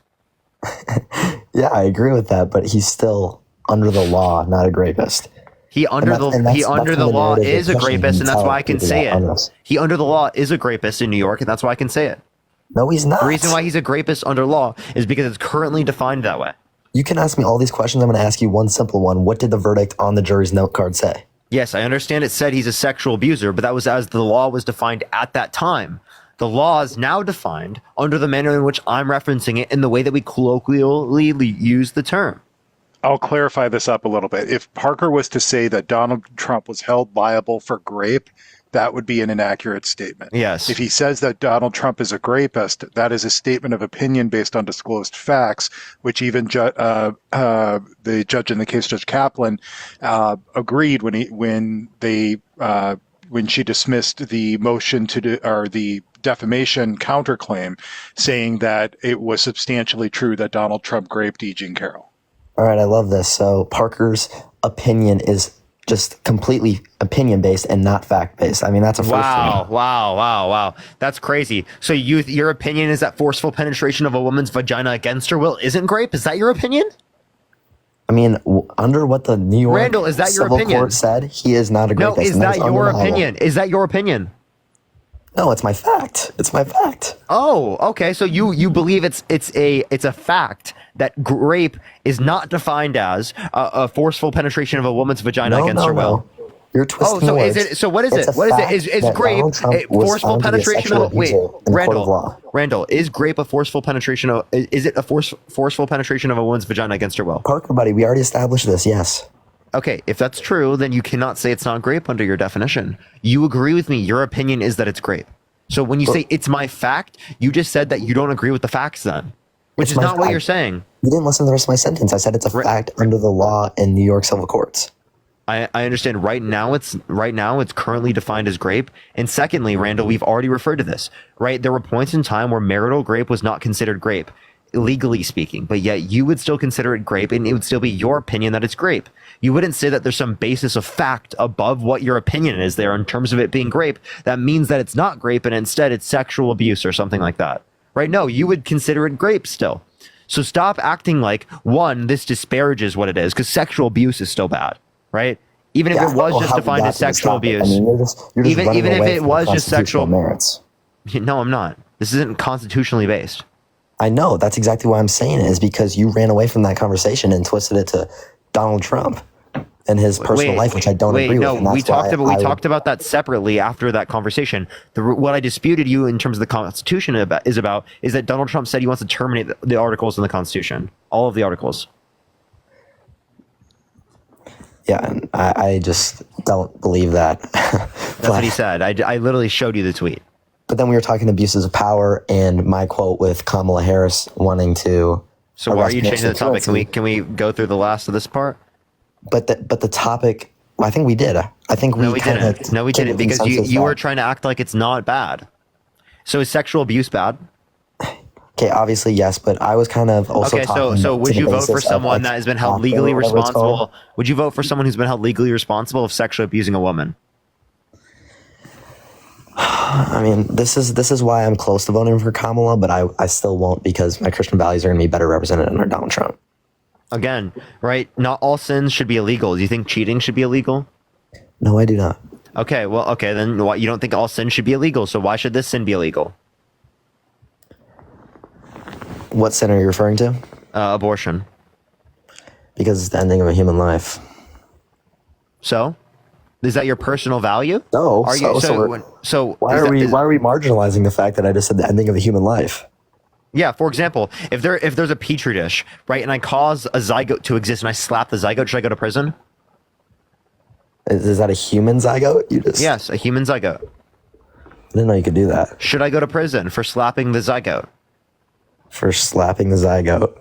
S11: Yeah, I agree with that, but he's still under the law, not a grapist.
S1: He under the law is a grapist, and that's why I can say it. He under the law is a grapist in New York, and that's why I can say it.
S11: No, he's not.
S1: The reason why he's a grapist under law is because it's currently defined that way.
S11: You can ask me all these questions. I'm going to ask you one simple one. What did the verdict on the jury's note card say?
S1: Yes, I understand it said he's a sexual abuser, but that was as the law was defined at that time. The law is now defined under the manner in which I'm referencing it in the way that we colloquially use the term.
S5: I'll clarify this up a little bit. If Parker was to say that Donald Trump was held liable for grape, that would be an inaccurate statement.
S1: Yes.
S5: If he says that Donald Trump is a rapist, that is a statement of opinion based on disclosed facts, which even the judge in the case, Judge Kaplan, agreed when she dismissed the motion or the defamation counterclaim, saying that it was substantially true that Donald Trump raped E. Jean Carroll.
S11: All right, I love this. So Parker's opinion is just completely opinion based and not fact based. I mean, that's a first.
S1: Wow. That's crazy. So your opinion is that forceful penetration of a woman's vagina against her will isn't grape? Is that your opinion?
S11: I mean, under what the New York
S1: Randall, is that your
S11: civil
S1: opinion?
S11: court said, he is not a
S1: No,
S11: rapist.
S1: is that your opinion? Is that your opinion?
S11: No, it's my fact. It's my fact.
S1: Oh, okay. So you believe it's a fact that grape is not defined as a forceful penetration of a woman's vagina against her will.
S11: You're twisting
S1: so
S11: the
S1: is
S11: words.
S1: it? So what is
S11: It's
S1: it?
S11: a
S1: What is it?
S11: fact
S1: Is
S11: that
S1: grape
S11: Donald Trump
S1: a
S11: was
S1: forceful
S11: found to be a
S1: penetration
S11: sexual
S1: of? Wait,
S11: abuser in the court of law.
S1: Randall, is grape a forceful penetration of? Is it a forceful penetration of a woman's vagina against her will?
S11: Parker, buddy, we already established this. Yes.
S1: Okay, if that's true, then you cannot say it's not grape under your definition. You agree with me. Your opinion is that it's grape. So when you say it's my fact, you just said that you don't agree with the facts then, which is not what you're saying.
S11: You didn't listen to the rest of my sentence. I said it's a fact under the law in New York civil courts.
S1: I understand right now it's currently defined as grape. And secondly, Randall, we've already referred to this, right? There were points in time where marital grape was not considered grape, legally speaking, but yet you would still consider it grape and it would still be your opinion that it's grape. You wouldn't say that there's some basis of fact above what your opinion is there in terms of it being grape. That means that it's not grape and instead it's sexual abuse or something like that, right? No, you would consider it grape still. So stop acting like, one, this disparages what it is, because sexual abuse is still bad, right? Even if it was just defined as sexual abuse.
S11: I mean, you're just
S1: even if it was just
S11: constitutional
S1: sexual
S11: merits.
S1: No, I'm not. This isn't constitutionally based.
S11: I know. That's exactly why I'm saying it, is because you ran away from that conversation and twisted it to Donald Trump and his personal life, which I don't agree with.
S1: No, we talked about that separately after that conversation. What I disputed you in terms of the Constitution is that Donald Trump said he wants to terminate the articles in the Constitution, all of the articles.
S11: Yeah, and I just don't believe that.
S1: That's what he said. I literally showed you the tweet.
S11: But then we were talking abuses of power and my quote with Kamala Harris wanting to.
S1: So why are you changing the topic? Can we go through the last of this part?
S11: But the topic, well, I think we did. I think we
S1: didn't. No, we didn't, because you were trying to act like it's not bad. So is sexual abuse bad?
S11: Okay, obviously yes, but I was kind of also
S1: so would you vote for someone that has been held legally responsible? Would you vote for someone who's been held legally responsible of sexually abusing a woman?
S11: I mean, this is why I'm close to voting for Kamala, but I still won't, because my Christian values are going to be better represented under Donald Trump.
S1: Again, right? Not all sins should be illegal. Do you think cheating should be illegal?
S11: No, I do not.
S1: Okay, then you don't think all sin should be illegal, so why should this sin be illegal?
S11: What sin are you referring to?
S1: Abortion.
S11: Because it's the ending of a human life.
S1: So? Is that your personal value?
S11: No.
S1: Why
S11: are we marginalizing the fact that I just said the ending of a human life?
S1: Yeah, for example, if there's a petri dish, right, and I cause a zygote to exist and I slap the zygote, should I go to prison?
S11: Is that a human zygote?
S1: Yes, a human zygote.
S11: I didn't know you could do that.
S1: Should I go to prison for slapping the zygote?
S11: For slapping the zygote?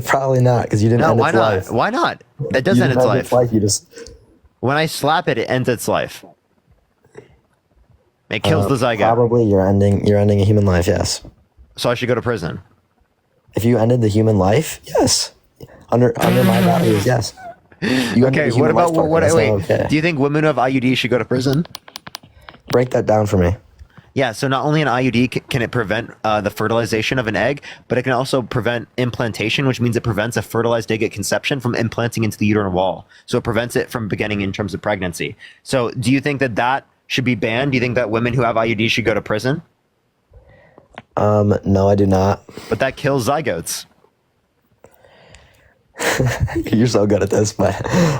S11: Probably not, because you didn't end its life.
S1: Why not? That does end its life.
S11: You just...
S1: When I slap it, it ends its life. It kills the zygote.
S11: Probably you're ending a human life, yes.
S1: So I should go to prison.
S11: If you ended the human life, yes. Under my values, yes.
S1: Okay, what about do you think women who have IUDs should go to prison?
S11: Break that down for me.
S1: Yeah, so not only an IUD can it prevent the fertilization of an egg, but it can also prevent implantation, which means it prevents a fertilized egg at conception from implanting into the uterine wall. So it prevents it from beginning in terms of pregnancy. So do you think that should be banned? Do you think that women who have IUDs should go to prison?
S11: No, I do not.
S1: But that kills zygotes.
S11: You're so good at this, but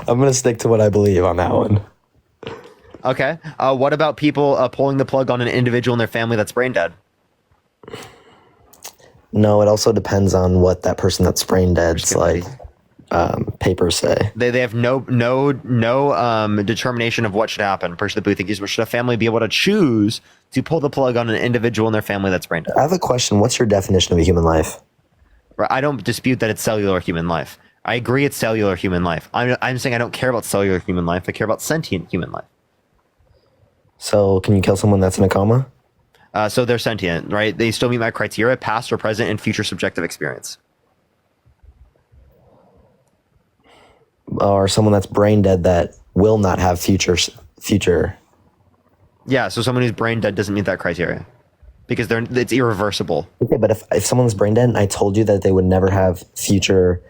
S11: I'm going to stick to what I believe on that one.
S1: Okay. What about people pulling the plug on an individual in their family that's brain dead?
S11: No, it also depends on what that person that's brain dead's like papers say.
S1: They have no determination of what should happen. Person the booth thinks, should a family be able to choose to pull the plug on an individual in their family that's brain dead?
S11: I have a question. What's your definition of a human life?
S1: I don't dispute that it's cellular human life. I agree it's cellular human life. I'm saying I don't care about cellular human life. I care about sentient human life.
S11: So can you kill someone that's in a coma?
S1: So they're sentient, right? They still meet my criteria: past or present and future subjective experience.
S11: Or someone that's brain dead that will not have future.
S1: Yeah, so someone who's brain dead doesn't meet that criteria because it's irreversible.
S11: Okay, but if someone's brain dead and I told you that they would never have future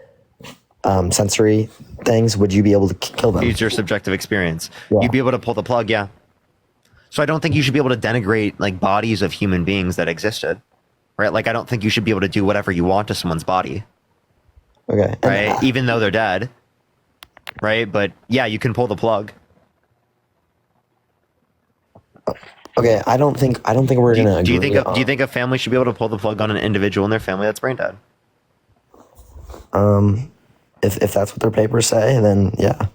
S11: sensory things, would you be able to kill them?
S1: Future subjective experience.
S11: Yeah.
S1: You'd be able to pull the plug, yeah. So I don't think you should be able to denigrate like bodies of human beings that existed, right? Like I don't think you should be able to do whatever you want to someone's body,
S11: Okay.
S1: right? Even though they're dead, right? But yeah, you can pull the plug.
S11: Okay, I don't think we're gonna agree.
S1: Do you think a family should be able to pull the plug on an individual in their family that's brain dead?
S11: If that's what their papers say, then yeah.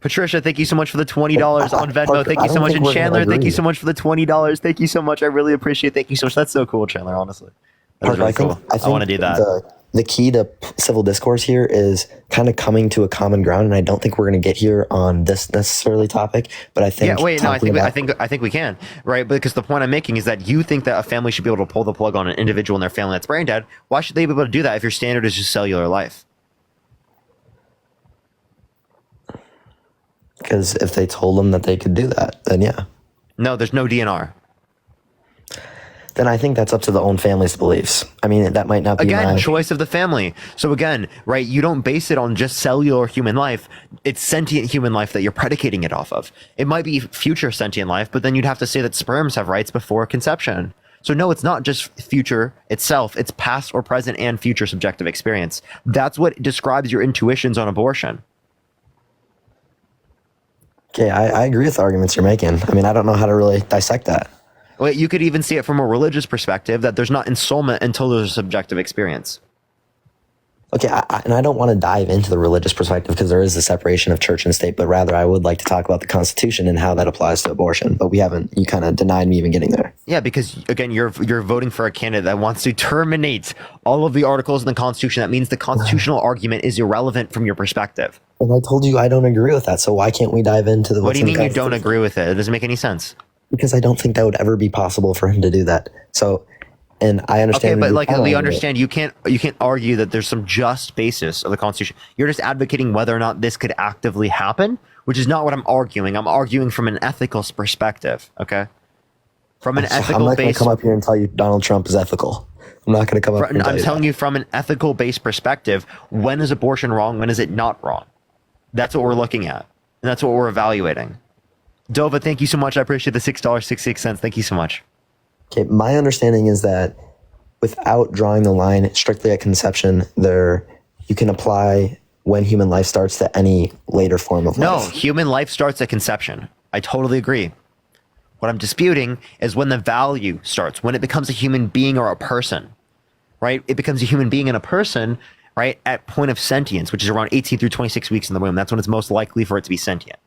S1: Patricia, thank you so much for the $20 on Venmo.
S11: Parker,
S1: Thank you
S11: I
S1: so
S11: don't
S1: much.
S11: think
S1: And
S11: we're gonna
S1: Chandler, thank
S11: agree.
S1: you so much for the $20. Thank you so much. I really appreciate it. Thank you so much. That's so cool, Chandler, honestly. That's really cool. I want to do that.
S11: The key to civil discourse here is kind of coming to a common ground, and I don't think we're going to get here on this necessarily topic. But I think
S1: I think we can, right? Because the point I'm making is that you think that a family should be able to pull the plug on an individual in their family that's brain dead. Why should they be able to do that if your standard is just cellular life?
S11: Because if they told them that they could do that, then yeah.
S1: No, there's no DNR.
S11: Then I think that's up to the own family's beliefs. I mean, that might not be
S1: Again, choice of the family. So again, right, you don't base it on just cellular human life. It's sentient human life that you're predicating it off of. It might be future sentient life, but then you'd have to say that sperms have rights before conception. So no, it's not just future itself. It's past or present and future subjective experience. That's what describes your intuitions on abortion.
S11: Okay, I agree with the arguments you're making. I mean, I don't know how to really dissect that.
S1: Well, you could even see it from a religious perspective that there's not ensoulment until there's a subjective experience.
S11: Okay, and I don't want to dive into the religious perspective because there is a separation of church and state, but rather I would like to talk about the Constitution and how that applies to abortion. But we haven't. You kind of denied me even getting there.
S1: Yeah, because again, you're voting for a candidate that wants to terminate all of the articles in the Constitution. That means the constitutional argument is irrelevant from your perspective.
S11: And I told you I don't agree with that. So why can't we dive into the?
S1: What do you mean you don't agree with it? It doesn't make any sense.
S11: Because I don't think that would ever be possible for him to do that. So, and I understand.
S1: Okay, but like we understand, you can't argue that there's some just basis of the Constitution. You're just advocating whether or not this could actively happen, which is not what I'm arguing. I'm arguing from an ethical perspective. Okay, from an ethical.
S11: I'm not going to come up here and tell you Donald Trump is ethical. I'm not going to come up.
S1: I'm telling you from an ethical based perspective. When is abortion wrong? When is it not wrong? That's what we're looking at, and that's what we're evaluating. Dova, thank you so much. I appreciate the $6.66. Thank you so much.
S11: Okay, my understanding is that without drawing the line strictly at conception, you can apply when human life starts to any later form of life.
S1: No, human life starts at conception. I totally agree. What I'm disputing is when the value starts, when it becomes a human being or a person, right? It becomes a human being and a person, right, at point of sentience, which is around 18 through 26 weeks in the womb. That's when it's most likely for it to be sentient.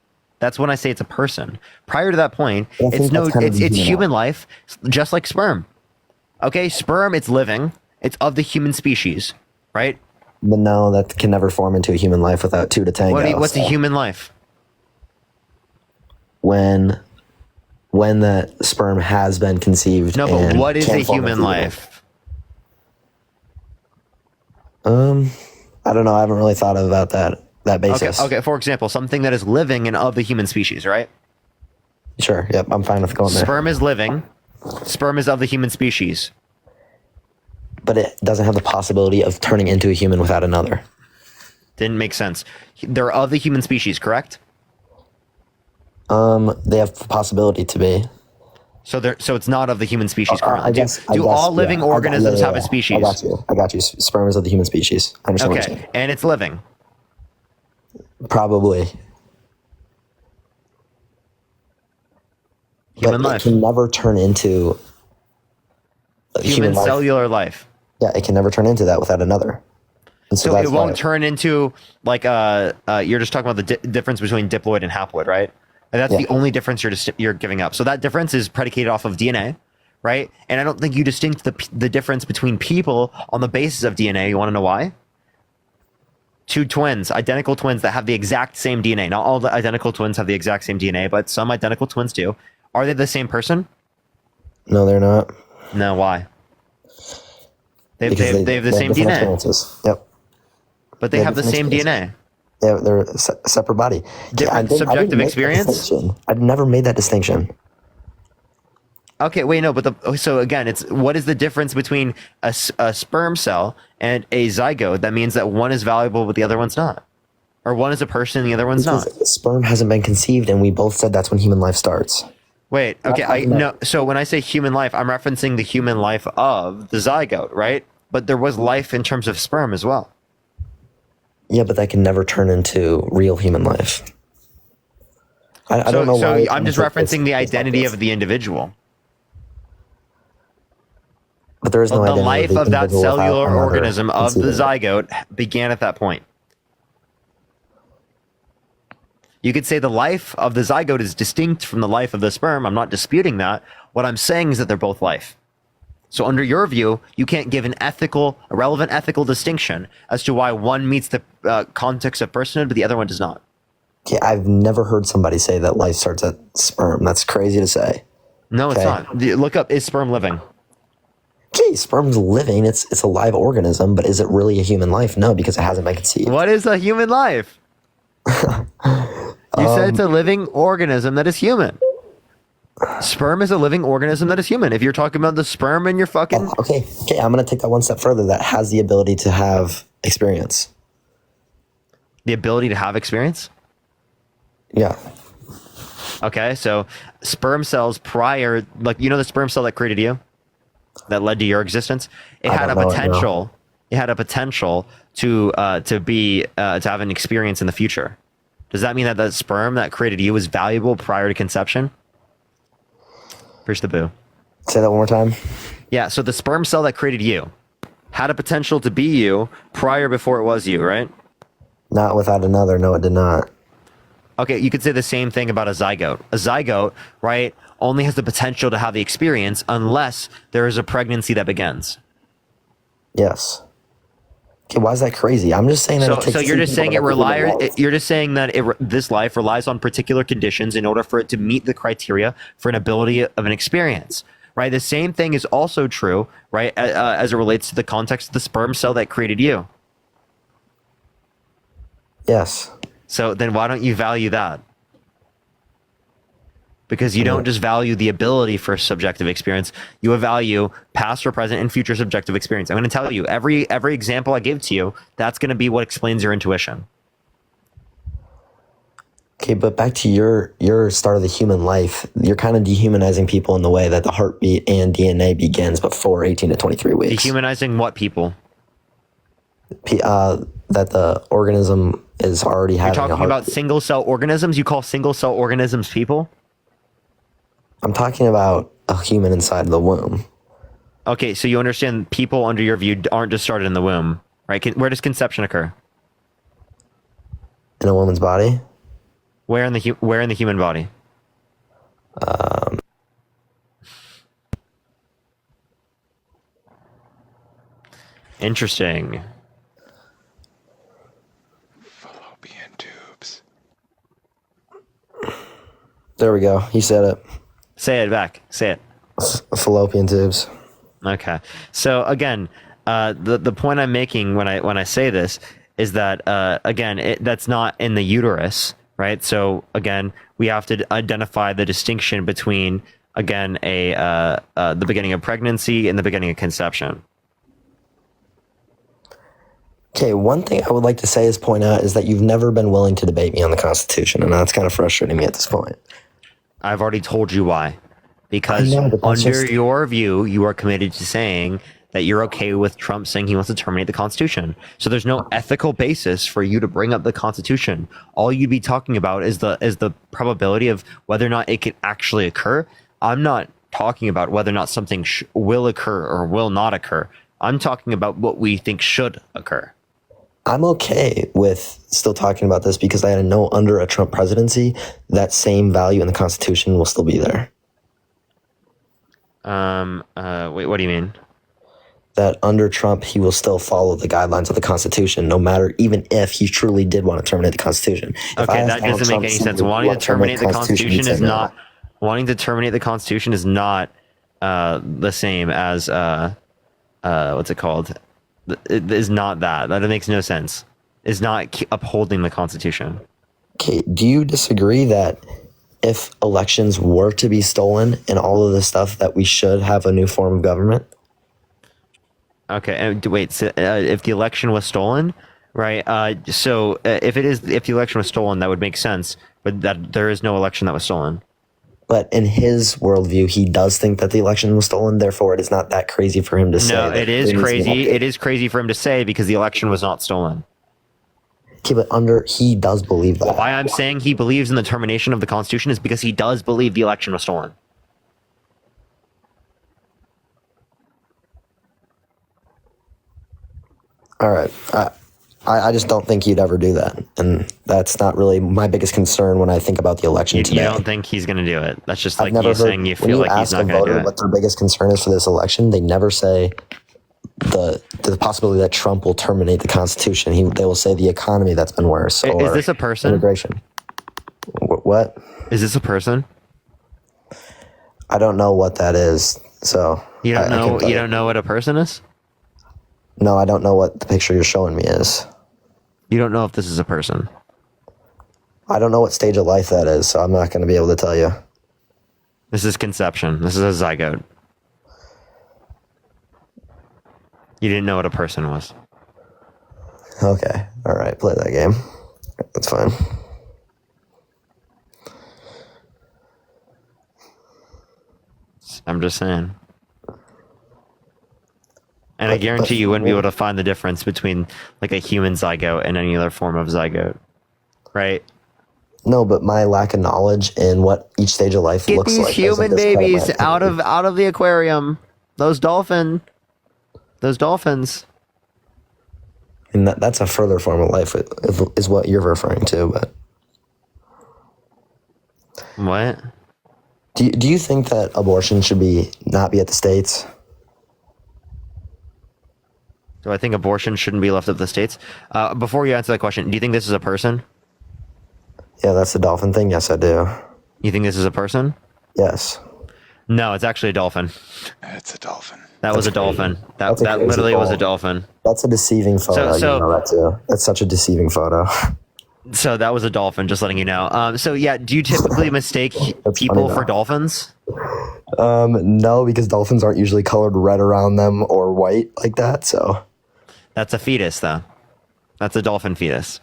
S1: That's when I say it's a person. Prior to that point, it's human life, just like sperm. Okay, sperm, it's living. It's of the human species, right?
S11: But no, that can never form into a human life without two to tango.
S1: What's a human life?
S11: When the sperm has been conceived.
S1: No, but what is a human life?
S11: I don't know. I haven't really thought about that basis.
S1: Okay, for example, something that is living and of the human species, right?
S11: Sure, yep, I'm fine with going there.
S1: Sperm is living. Sperm is of the human species.
S11: But it doesn't have the possibility of turning into a human without another.
S1: Didn't make sense. They're of the human species, correct?
S11: They have the possibility to be.
S1: So it's not of the human species currently.
S11: I guess,
S1: all living organisms have a species?
S11: I got you. Sperm is of the human species. I understand what you're saying.
S1: And it's living.
S11: Probably.
S1: Human
S11: but
S1: life.
S11: It can never turn into
S1: human cellular life.
S11: Yeah, it can never turn into that without another. And
S1: So
S11: that's
S1: it won't
S11: why-
S1: turn into like you're just talking about the difference between diploid and haploid, right? And that's
S11: Yeah.
S1: the only difference you're giving up. So that difference is predicated off of DNA, right? And I don't think you distinct the difference between people on the basis of DNA. You want to know why? Two twins, identical twins that have the exact same DNA. Not all the identical twins have the exact same DNA, but some identical twins do. Are they the same person?
S11: No, they're not.
S1: No, why? They have
S11: Because
S1: the
S11: they
S1: same
S11: different
S1: DNA,
S11: experiences. Yep.
S1: but they
S11: They
S1: have
S11: have
S1: the
S11: different
S1: same
S11: experiences.
S1: DNA.
S11: They're a separate body.
S1: Different
S11: I didn't
S1: subjective
S11: make that
S1: experience?
S11: distinction. I've never made that distinction.
S1: Okay, wait, no, but so again, it's what is the difference between a sperm cell and a zygote that means that one is valuable but the other one's not? Or one is a person and the other one's not?
S11: Because sperm hasn't been conceived, and we both said that's when human life starts.
S1: Wait, okay, no. So when I say human life, I'm referencing the human life of the zygote, right? But there was life in terms of sperm as well.
S11: Yeah, but that can never turn into real human life. I don't know
S1: So
S11: why.
S1: I'm just referencing the identity of the individual.
S11: But there is no
S1: The
S11: identity
S1: life
S11: the
S1: of that
S11: individual without
S1: cellular
S11: another
S1: organism of the
S11: conceiving it.
S1: zygote began at that point. You could say the life of the zygote is distinct from the life of the sperm. I'm not disputing that. What I'm saying is that they're both life. So under your view, you can't give a relevant ethical distinction as to why one meets the context of personhood, but the other one does not.
S11: Okay, I've never heard somebody say that life starts at sperm. That's crazy to say.
S1: No, it's
S11: Okay.
S1: not. Look up, is sperm living?
S11: Okay, sperm's living. It's a live organism, but is it really a human life? No, because it hasn't been conceived.
S1: What is a human life? You said it's a living organism that is human. Sperm is a living organism that is human. If you're talking about the sperm in your fucking...
S11: Okay, I'm going to take that one step further. That has the ability to have experience.
S1: The ability to have experience?
S11: Yeah.
S1: Okay, so sperm cells prior... Like, you know the sperm cell that created you? That led to your existence? It
S11: I
S1: had a
S11: don't know it, no.
S1: potential... It had a potential to have an experience in the future. Does that mean that the sperm that created you was valuable prior to conception? Here's the boo.
S11: Say that one more time.
S1: Yeah, so the sperm cell that created you had a potential to be you before it was you, right?
S11: Not without another. No, it did not.
S1: Okay, you could say the same thing about a zygote. A zygote, right, only has the potential to have the experience unless there is a pregnancy that begins.
S11: Yes. Okay, why is that crazy? I'm just saying that.
S1: So you're just saying you're just saying that this life relies on particular conditions in order for it to meet the criteria for an ability of an experience, right? The same thing is also true, right, as it relates to the context of the sperm cell that created you.
S11: Yes.
S1: So then why don't you value that? Because you don't just value the ability for subjective experience, you value past or present and future subjective experience. I'm going to tell you, every example I give to you, that's going to be what explains your intuition.
S11: Okay, but back to your start of the human life, you're kind of dehumanizing people in the way that the heartbeat and DNA begins before 18 to 23 weeks.
S1: Dehumanizing what people?
S11: That the organism is already having
S1: You're
S11: a
S1: talking about
S11: heartbeat.
S1: single cell organisms? You call single cell organisms people?
S11: I'm talking about a human inside the womb.
S1: Okay, so you understand people under your view aren't just started in the womb, right? Where does conception occur?
S11: In a woman's body?
S1: Where in the human body? Interesting.
S5: Fallopian tubes.
S11: There we go. He said it.
S1: Say it back. Say it.
S11: Fallopian tubes.
S1: Okay. So again, the point I'm making when I say this is that again, that's not in the uterus, right? So again, we have to identify the distinction between again the beginning of pregnancy and the beginning of conception.
S11: Okay, one thing I would like to say is point out is that you've never been willing to debate me on the Constitution, and that's kind of frustrating me at this point.
S1: I've already told you why. Because
S11: I know, but that's
S1: under
S11: just-
S1: your view, you are committed to saying that you're okay with Trump saying he wants to terminate the Constitution. So there's no ethical basis for you to bring up the Constitution. All you'd be talking about is the probability of whether or not it can actually occur. I'm not talking about whether or not something will occur or will not occur. I'm talking about what we think should occur.
S11: I'm okay with still talking about this because I know under a Trump presidency, that same value in the Constitution will still be there.
S1: Wait, what do you mean?
S11: That under Trump, he will still follow the guidelines of the Constitution, no matter, even if he truly did want to terminate the Constitution.
S1: Okay, that doesn't make any sense. Wanting to terminate the Constitution is not. Wanting to terminate the Constitution is not the same as what's it called? It is not that. That makes no sense. It's not upholding the Constitution.
S11: Okay, do you disagree that if elections were to be stolen and all of this stuff, that we should have a new form of government?
S1: Okay, and wait. So, if the election was stolen, right? If the election was stolen, that would make sense. But that there is no election that was stolen.
S11: But in his worldview, he does think that the election was stolen. Therefore, it is not that crazy for him to say.
S1: No, it is crazy. It is crazy for him to say because the election was not stolen.
S11: Okay, but he does believe that.
S1: Why I'm saying he believes in the termination of the Constitution is because he does believe the election was stolen.
S11: All right. I just don't think he'd ever do that. And that's not really my biggest concern when I think about the election today.
S1: You don't think he's going to do it? That's just like you saying you feel like he's not going to do it.
S11: What their biggest concern is for this election, they never say the possibility that Trump will terminate the Constitution. They will say the economy that's been worse. Or
S1: is this a person?
S11: Immigration. What?
S1: Is this a person?
S11: I don't know what that is. So
S1: you don't know. You don't know what a person is?
S11: No, I don't know what the picture you're showing me is.
S1: You don't know if this is a person.
S11: I don't know what stage of life that is, so I'm not going to be able to tell you.
S1: This is conception. This is a zygote. You didn't know what a person was.
S11: Okay. All right. Play that game. That's fine.
S1: I'm just saying. And I guarantee you wouldn't be able to find the difference between like a human zygote and any other form of zygote. Right?
S11: No, but my lack of knowledge in what each stage of life looks like.
S1: Get these human babies out of the aquarium. Those dolphins.
S11: And that's a further form of life is what you're referring to, but
S1: what?
S11: Do you think that abortion should not be at the states?
S1: Do I think abortion shouldn't be left up to the states? Before you answer that question, do you think this is a person?
S11: Yeah, that's the dolphin thing. Yes, I do.
S1: You think this is a person?
S11: Yes.
S1: No, it's actually a dolphin.
S5: It's a dolphin.
S1: That was a dolphin. That literally was a dolphin.
S11: That's a deceiving photo. You know that too. That's such a deceiving photo.
S1: So that was a dolphin, just letting you know. So yeah, do you typically mistake people for dolphins?
S11: No, because dolphins aren't usually colored red around them or white like that. So
S1: that's a fetus, though. That's a dolphin fetus.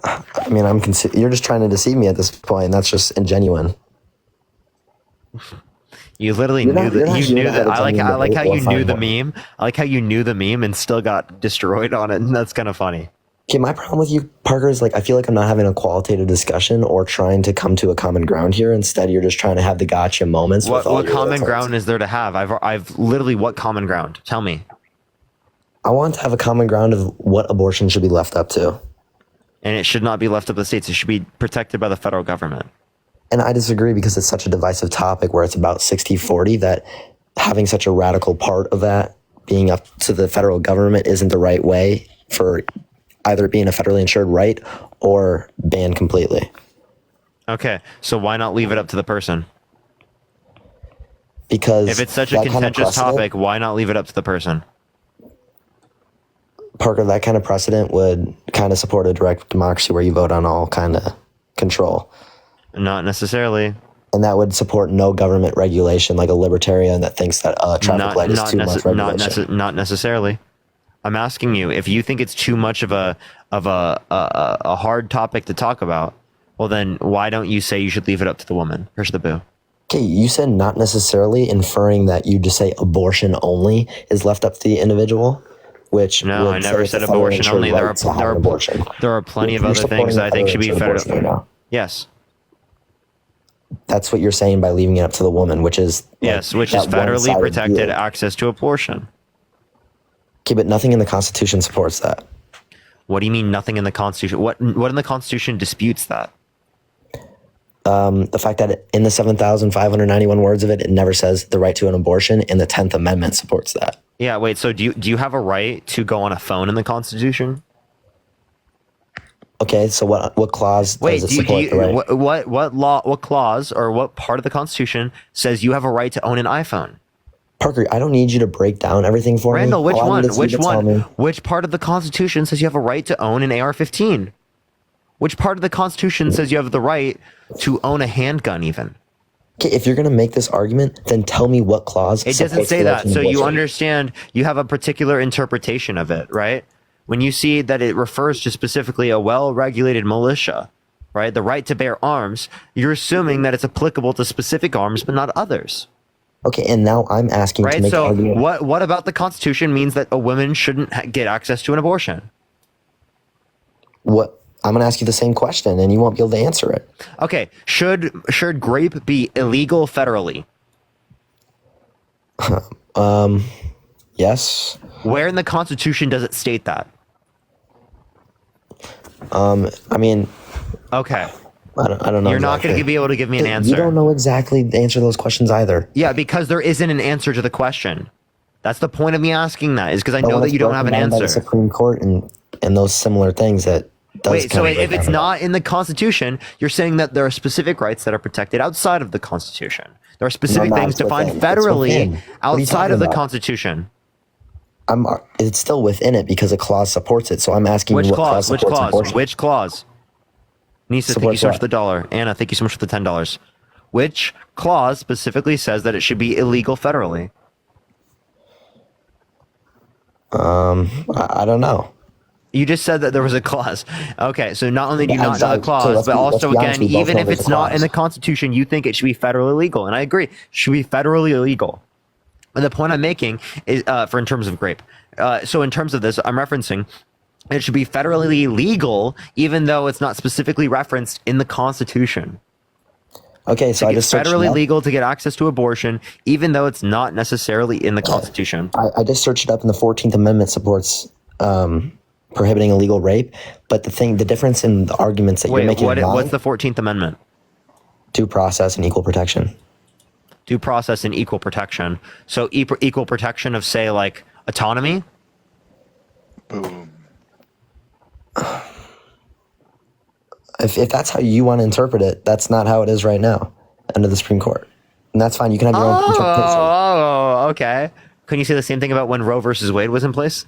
S11: I mean, you're just trying to deceive me at this point, and that's just ingenuine.
S1: You literally knew that. You knew that. I like how you knew the meme. I like how you knew the meme and still got destroyed on it, and that's kind of funny.
S11: Okay, my problem with you, Parker, is I feel like I'm not having a qualitative discussion or trying to come to a common ground here. Instead, you're just trying to have the gotcha moments.
S1: What common ground is there to have? I've literally, what common ground? Tell me.
S11: I want to have a common ground of what abortion should be left up to.
S1: And it should not be left up to the states. It should be protected by the federal government.
S11: And I disagree because it's such a divisive topic where it's about 60-40 that having such a radical part of that being up to the federal government isn't the right way for either being a federally insured right or banned completely.
S1: Okay, so why not leave it up to the person?
S11: Because
S1: if it's such a contentious topic, why not leave it up to the person?
S11: Parker, that kind of precedent would kind of support a direct democracy where you vote on all kind of control.
S1: Not necessarily.
S11: And that would support no government regulation, like a libertarian that thinks that traffic light is too much regulation.
S1: Not necessarily. I'm asking you, if you think it's too much of a hard topic to talk about, well then why don't you say you should leave it up to the woman? Here's the boo.
S11: Okay, you said not necessarily, inferring that you just say abortion only is left up to the individual. Which
S1: no, I never said abortion only. There are plenty of other things that I think should be federal. Yes.
S11: That's what you're saying by leaving it up to the woman, which is
S1: Yes, which is
S11: that
S1: federally
S11: one-sided
S1: protected
S11: view.
S1: access to abortion.
S11: Okay, but nothing in the Constitution supports that.
S1: What do you mean nothing in the Constitution? What in the Constitution disputes that?
S11: The fact that in the 7,591 words of it, it never says the right to an abortion, and the 10th Amendment supports that.
S1: Yeah, wait, so do you have a right to go on a phone in the Constitution?
S11: Okay, so what clause does it support the right?
S1: what clause or what part of the Constitution says you have a right to own an iPhone?
S11: Parker, I don't need you to break down everything for
S1: Randall,
S11: me.
S1: which
S11: All I
S1: one?
S11: need is you
S1: Which
S11: to tell
S1: one?
S11: me-
S1: Which part of the Constitution says you have a right to own an AR-15? Which part of the Constitution says you have the right to own a handgun even?
S11: Okay, if you're going to make this argument, then tell me what clause.
S1: It doesn't
S11: supports
S1: say
S11: the right
S1: that.
S11: to an
S1: So you
S11: abortion.
S1: understand you have a particular interpretation of it, right? When you see that it refers to specifically a well-regulated militia, right? The right to bear arms, you're assuming that it's applicable to specific arms but not others.
S11: Okay, and now I'm asking to
S1: Right?
S11: make
S1: So
S11: an argument.
S1: what about the Constitution means that a woman shouldn't get access to an abortion?
S11: What? I'm going to ask you the same question, and you won't be able to answer it.
S1: Okay, should grape be illegal federally?
S11: Yes.
S1: Where in the Constitution does it state that?
S11: I mean,
S1: Okay.
S11: I don't know.
S1: You're not going
S11: exactly.
S1: to be able to give me an answer.
S11: You don't know exactly the answer to those questions either.
S1: Yeah, because there isn't an answer to the question. That's the point of me asking that, is because I
S11: But
S1: know
S11: when
S1: that
S11: it's
S1: you don't have an
S11: broken down by the
S1: answer.
S11: Supreme Court and those similar things that does
S1: Wait, so
S11: kind of
S1: if
S11: break
S1: it's
S11: down.
S1: not in the Constitution, you're saying that there are specific rights that are protected outside of the Constitution. There are specific
S11: No,
S1: things
S11: it's
S1: defined
S11: within. It's
S1: federally
S11: within. What are you
S1: outside
S11: talking
S1: of the
S11: about?
S1: Constitution.
S11: It's still within it because a clause supports it. So I'm asking
S1: Which
S11: you what
S1: clause? Which
S11: supports
S1: clause?
S11: abortion.
S1: Which clause? Nisa, thank you
S11: Supports
S1: so much
S11: what?
S1: for the dollar. Anna, thank you so much for the $10. Which clause specifically says that it should be illegal federally?
S11: I don't know.
S1: You just said that there was a clause. Okay, so not only do you
S11: Yeah,
S1: not know the
S11: so
S1: clause,
S11: let's
S1: but
S11: be- let's
S1: also
S11: be honest,
S1: again,
S11: we both
S1: even
S11: know
S1: if
S11: there's
S1: it's
S11: a
S1: not in
S11: clause.
S1: the Constitution, you think it should be federally illegal, and I agree, it should be federally illegal. And the point I'm making is, in terms of grape. So in terms of this, I'm referencing it should be federally legal, even though it's not specifically referenced in the Constitution.
S11: Okay, so I
S1: It's
S11: just searched it
S1: federally
S11: up.
S1: legal to get access to abortion, even though it's not necessarily in the Constitution.
S11: I just searched it up, and the 14th Amendment supports prohibiting illegal rape. But the difference in the arguments that you're
S1: Wait,
S11: making
S1: what's the 14th Amendment?
S11: due process and equal protection.
S1: Due process and equal protection. So equal protection of, say, like autonomy.
S5: Boom.
S11: If that's how you want to interpret it, that's not how it is right now under the Supreme Court. And that's fine. You can have your own interpretation.
S1: Oh, okay. Couldn't you say the same thing about when Roe versus Wade was in place?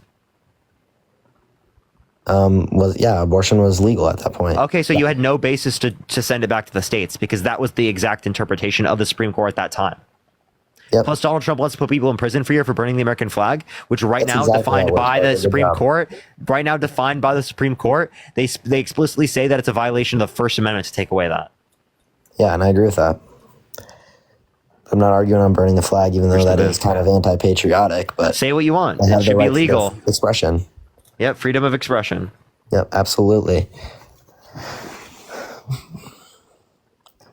S11: Abortion was legal at that point.
S1: Okay, so you had no basis to send it back to the states because that was the exact interpretation of the Supreme Court at that time.
S11: Yep.
S1: Plus, Donald Trump wants to put people in prison for burning the American flag, which right
S11: That's
S1: now
S11: exactly
S1: defined
S11: how it
S1: by
S11: works.
S1: the
S11: Good
S1: Supreme
S11: job.
S1: Court. Right now defined by the Supreme Court, they explicitly say that it's a violation of the First Amendment to take away that.
S11: Yeah, and I agree with that. I'm not arguing on burning the flag, even though that is kind of anti-patriotic. But
S1: Say what you want.
S11: they
S1: It
S11: have the
S1: should be
S11: right to
S1: legal.
S11: expression.
S1: Yep, freedom of expression.
S11: Yep, absolutely.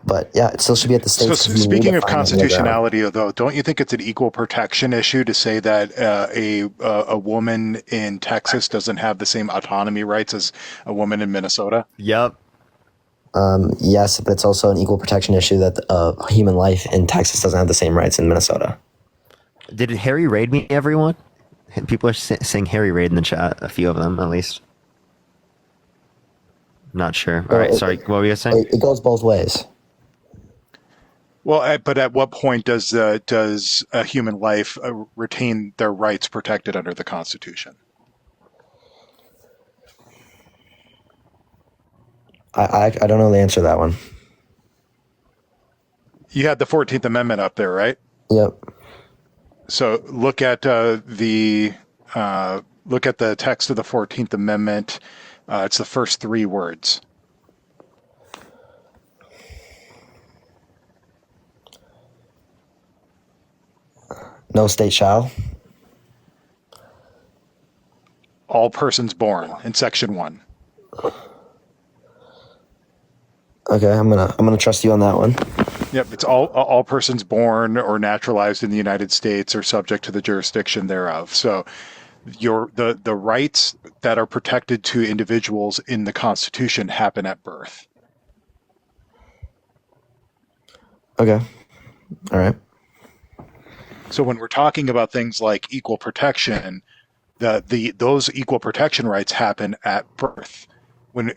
S11: But yeah, it still should be at the
S5: So
S11: states. 'cause you need
S5: speaking
S11: to
S5: of
S11: find a middle ground.
S5: constitutionality, though, don't you think it's an equal protection issue to say that a woman in Texas doesn't have the same autonomy rights as a woman in Minnesota?
S1: Yep.
S11: Yes, but it's also an equal protection issue that human life in Texas doesn't have the same rights in Minnesota.
S1: Did Harry raid me, everyone? People are saying Harry raid in the chat. A few of them, at least. Not sure. All right, sorry. What were you saying?
S11: It goes both ways.
S5: Well, but at what point does a human life retain their rights protected under the Constitution?
S11: I don't know the answer to that one.
S5: You had the 14th Amendment up there, right?
S11: Yep.
S5: So look at the text of the 14th Amendment. It's the first three words.
S11: No state shall.
S5: All persons born in Section 1.
S11: Okay, I'm gonna trust you on that one.
S5: Yep, it's all persons born or naturalized in the United States are subject to the jurisdiction thereof. So the rights that are protected to individuals in the Constitution happen at birth.
S11: Okay. All right.
S5: So when we're talking about things like equal protection, those equal protection rights happen at birth. When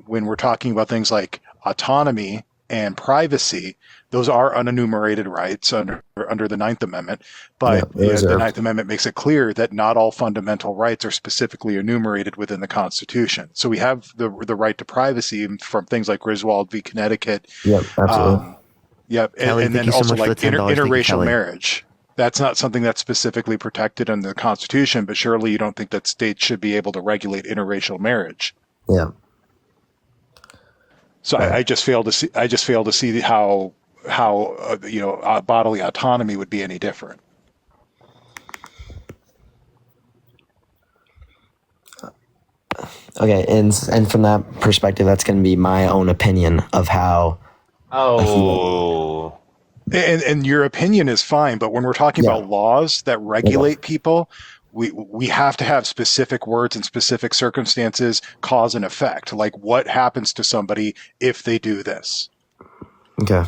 S5: we're talking about things like autonomy and privacy, those are unenumerated rights under the Ninth Amendment. But the Ninth Amendment makes it clear that not all fundamental rights are specifically enumerated within the Constitution. So we have the right to privacy from things like Griswold v. Connecticut.
S11: Yep, absolutely.
S5: Yep,
S1: Kelly,
S5: and then
S1: thank you so
S5: also
S1: much for
S5: like
S1: the $10. Thank you,
S5: interracial
S1: Kelly.
S5: marriage. That's not something that's specifically protected under the Constitution, but surely you don't think that states should be able to regulate interracial marriage.
S11: Yeah.
S5: So I just fail to see how bodily autonomy would be any different.
S11: Okay, and from that perspective, that's going to be my own opinion of how.
S9: Oh.
S5: And your opinion is fine, but when we're talking about laws that regulate people, we have to have specific words and specific circumstances, cause and effect. Like what happens to somebody if they do this?
S11: Okay.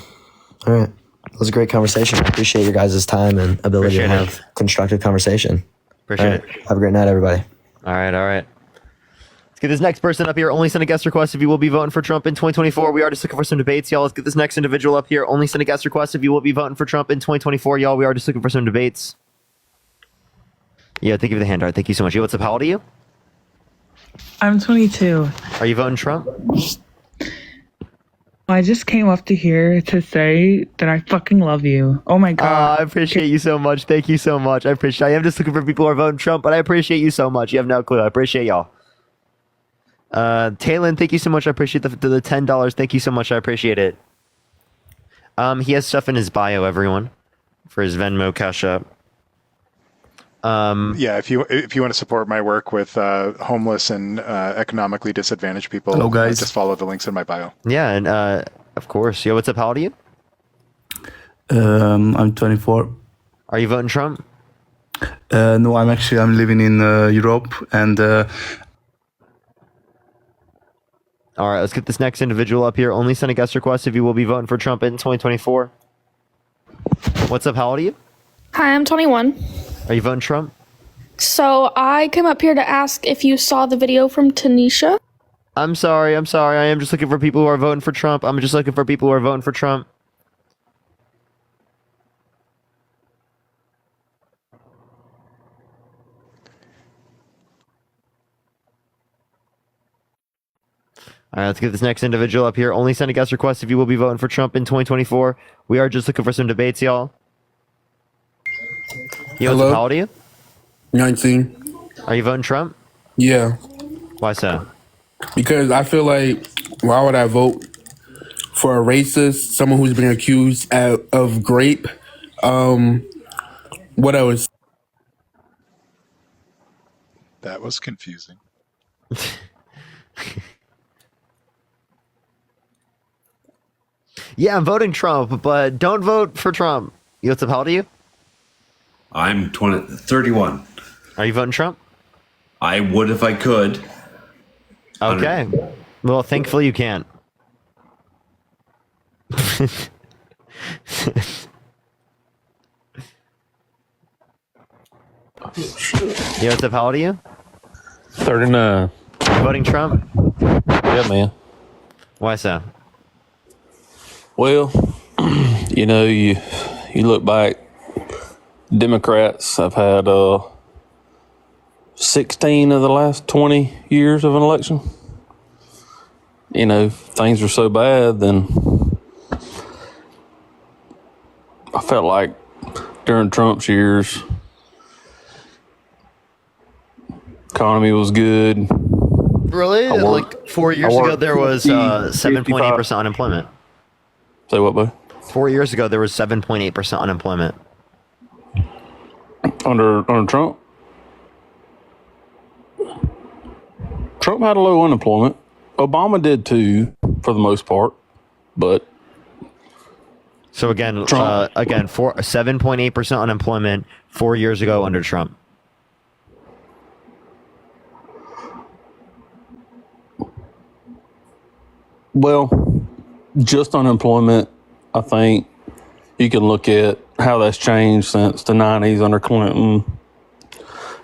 S11: All right. It was a great conversation. I appreciate your guys' time and ability to have constructive conversation.
S1: Appreciate it.
S11: Have a great night, everybody.
S1: All right. Let's get this next person up here. Only send a guest request if you will be voting for Trump in 2024. We are just looking for some debates, y'all. Let's get this next individual up here. Only send a guest request if you will be voting for Trump in 2024, y'all. We are just looking for some debates. Yeah, thank you for the hand art. Thank you so much. Yo, what's up? How old are you?
S12: I'm 22.
S1: Are you voting Trump?
S12: I just came up to here to say that I fucking love you. Oh my God.
S1: I appreciate you so much. Thank you so much. I am just looking for people who are voting Trump, but I appreciate you so much. You have no clue. I appreciate y'all. Taylin, thank you so much. I appreciate the $10. Thank you so much. I appreciate it. He has stuff in his bio, everyone, for his Venmo, Cash App.
S5: Yeah, if you want to support my work with homeless and economically disadvantaged people,
S2: hello guys.
S5: Just follow the links in my bio.
S1: Yeah, and of course. Yo, what's up? How old are you?
S2: I'm 24.
S1: Are you voting Trump?
S2: No, I'm living in Europe, and
S1: all right, let's get this next individual up here. Only send a guest request if you will be voting for Trump in 2024. What's up? How old are you?
S13: Hi, I'm 21.
S1: Are you voting Trump?
S13: So I came up here to ask if you saw the video from Tanisha.
S1: I'm sorry. I am just looking for people who are voting for Trump. All right, let's get this next individual up here. Only send a guest request if you will be voting for Trump in 2024. We are just looking for some debates, y'all. Yo,
S14: hello?
S1: How old are you?
S14: 19.
S1: Are you voting Trump?
S14: Yeah.
S1: Why so?
S14: Because I feel like, why would I vote for a racist, someone who's been accused of rape? What else?
S5: That was confusing.
S1: Yeah, I'm voting Trump, but don't vote for Trump. Yo, what's up? How old are you?
S15: I'm 31.
S1: Are you voting Trump?
S15: I would if I could.
S1: Okay. Well, thankfully you can't. Yo, what's up? How old are you?
S16: 39.
S1: Voting Trump?
S16: Yeah, man.
S1: Why so?
S16: Well, you know, you look back, Democrats have had 16 of the last 20 years of an election. You know, if things were so bad, then I felt like during Trump's years, economy was good.
S1: Really? Like 4 years ago, there was 7.8% unemployment.
S16: Say what, bud?
S1: 4 years ago, there was 7.8% unemployment.
S16: Under Trump? Trump had a low unemployment. Obama did too, for the most part. But
S1: So again,
S16: Trump.
S1: 7.8% unemployment 4 years ago under Trump.
S16: Well, just unemployment, I think you can look at how that's changed since the 90s under Clinton,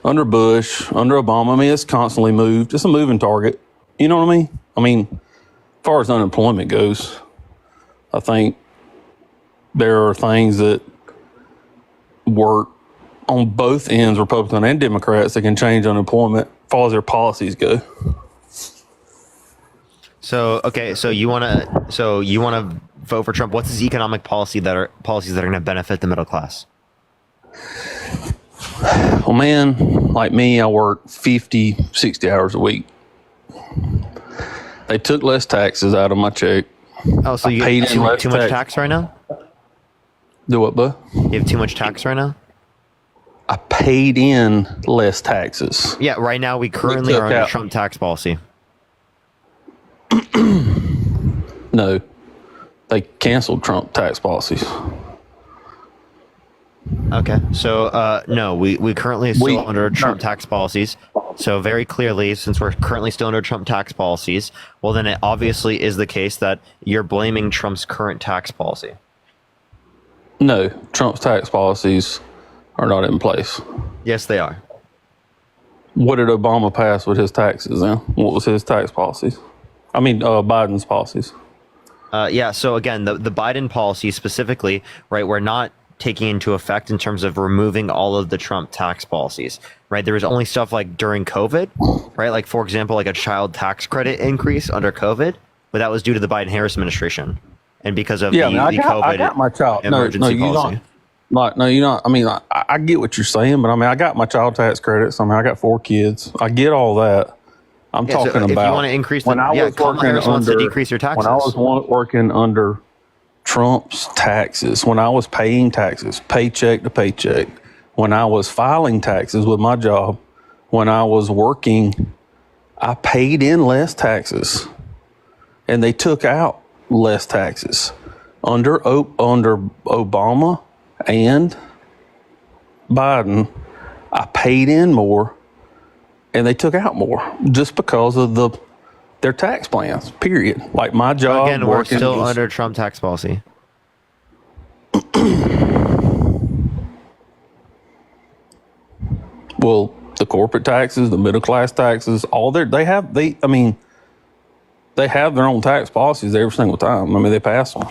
S16: under Bush, under Obama. I mean, it's constantly moved. It's a moving target. You know what I mean? I mean, as far as unemployment goes, I think there are things that work on both ends, Republican and Democrats, that can change unemployment as far as their policies go.
S1: So okay, so you want to vote for Trump. What's his economic policies that are going to benefit the middle class?
S16: Well, man, like me, I work 50, 60 hours a week. They took less taxes out of my check.
S1: Oh, so you
S16: paid
S1: have too much tax right now?
S16: Do what, bud?
S1: You have too much tax right now?
S16: I paid in less taxes.
S1: Yeah, right now we currently are under Trump tax policy.
S16: No, they canceled Trump tax policies.
S1: Okay, so no, we currently are still under Trump tax policies. So very clearly, since we're currently still under Trump tax policies, well then it obviously is the case that you're blaming Trump's current tax policy.
S16: No, Trump's tax policies are not in place.
S1: Yes, they are.
S16: What did Obama pass with his taxes then? What was his tax policies? I mean, Biden's policies.
S1: Yeah, so again, the Biden policy specifically, right, we're not taking into effect in terms of removing all of the Trump tax policies, right? There was only stuff like during COVID, right? Like, for example, like a child tax credit increase under COVID, but that was due to the Biden-Harris administration. And because of
S16: I got my child
S1: emergency policy.
S16: No, you know, I mean, I get what you're saying, but I mean, I got my child tax credits. I mean, I got 4 kids. I get all that. I'm talking
S1: so if
S16: about
S1: you want to increase
S16: when I was
S1: Kamala Harris
S16: working
S1: wants to decrease your taxes.
S16: When I was working under Trump's taxes, when I was paying taxes, paycheck to paycheck, when I was filing taxes with my job, when I was working, I paid in less taxes, and they took out less taxes under Obama and Biden. I paid in more, and they took out more just because of their tax plans. Period. Like my job.
S1: Again, we're still under Trump tax policy.
S16: Well, the corporate taxes, the middle class taxes, they have their own tax policies every single time. I mean, they pass them.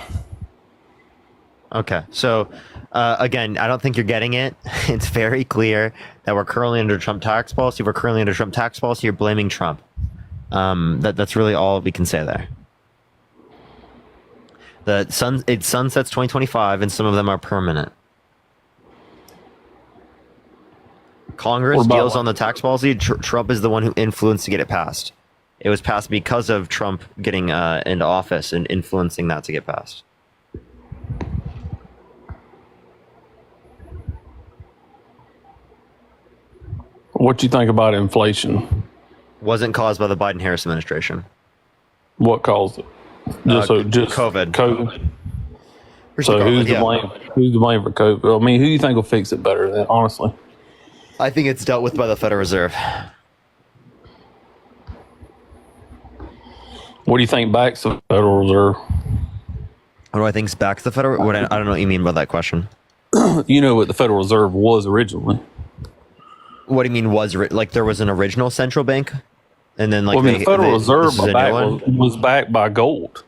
S1: Okay, so again, I don't think you're getting it. It's very clear that we're currently under Trump tax policy. We're currently under Trump tax policy. You're blaming Trump. That's really all we can say there. It sunsets 2025, and some of them are permanent. Congress deals on the tax policy. Trump is the one who influenced to get it passed. It was passed because of Trump getting into office and influencing that to get passed.
S16: What do you think about inflation?
S1: Wasn't caused by the Biden-Harris administration.
S16: What caused it? Just
S1: COVID.
S16: COVID.
S1: So
S16: who's to blame? Who's to blame for COVID? I mean, who do you think will fix it better than, honestly?
S1: I think it's dealt with by the Federal Reserve.
S16: What do you think backs the Federal Reserve?
S1: What do I think's backs the Federal? I don't know what you mean by that question.
S16: You know what the Federal Reserve was originally.
S1: What do you mean like there was an original central bank? And then like
S16: the Federal Reserve was backed by gold.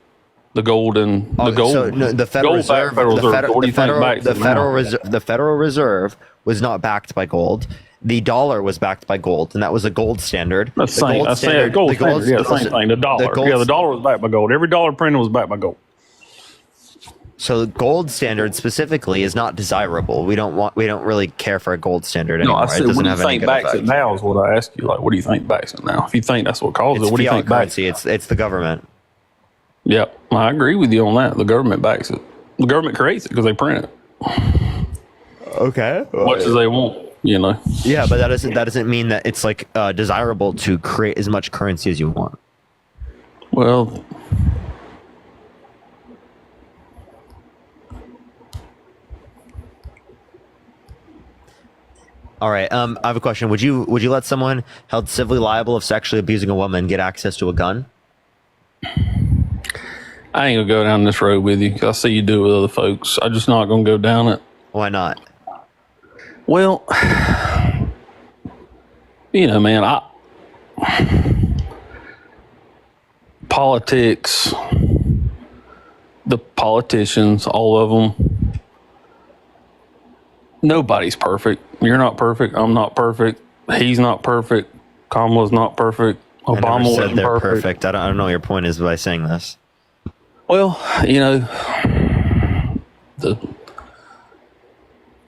S16: The gold and the gold.
S1: So no, the Federal Reserve. The Federal Reserve was not backed by gold. The dollar was backed by gold, and that was a gold standard.
S16: That's the gold standard. Yeah, same thing. The dollar. The dollar was backed by gold. Every dollar printed was backed by gold.
S1: So the gold standard specifically is not desirable. We don't really care for a gold standard anymore.
S16: No, I said, what do you think backs it now is what I asked you. Like, what do you think backs it now? If you think that's what caused it, what do you think backs it?
S1: It's the government.
S16: Yep, I agree with you on that. The government backs it. The government creates it because they print it.
S1: Okay.
S16: Much as they want, you know.
S1: Yeah, but that doesn't mean that it's like desirable to create as much currency as you want.
S16: Well,
S1: All right. I have a question. Would you let someone held civilly liable of sexually abusing a woman get access to a gun?
S16: I ain't gonna go down this road with you. 'Cause I see you do it with other folks. I'm just not gonna go down it.
S1: Why not?
S16: Well, man, politics, the politicians, all of them, nobody's perfect. You're not perfect. I'm not perfect. He's not perfect. Kamala's not perfect. Obama
S1: I never said
S16: wasn't
S1: they're
S16: perfect.
S1: perfect. I don't know what your point is by saying this.
S16: Well,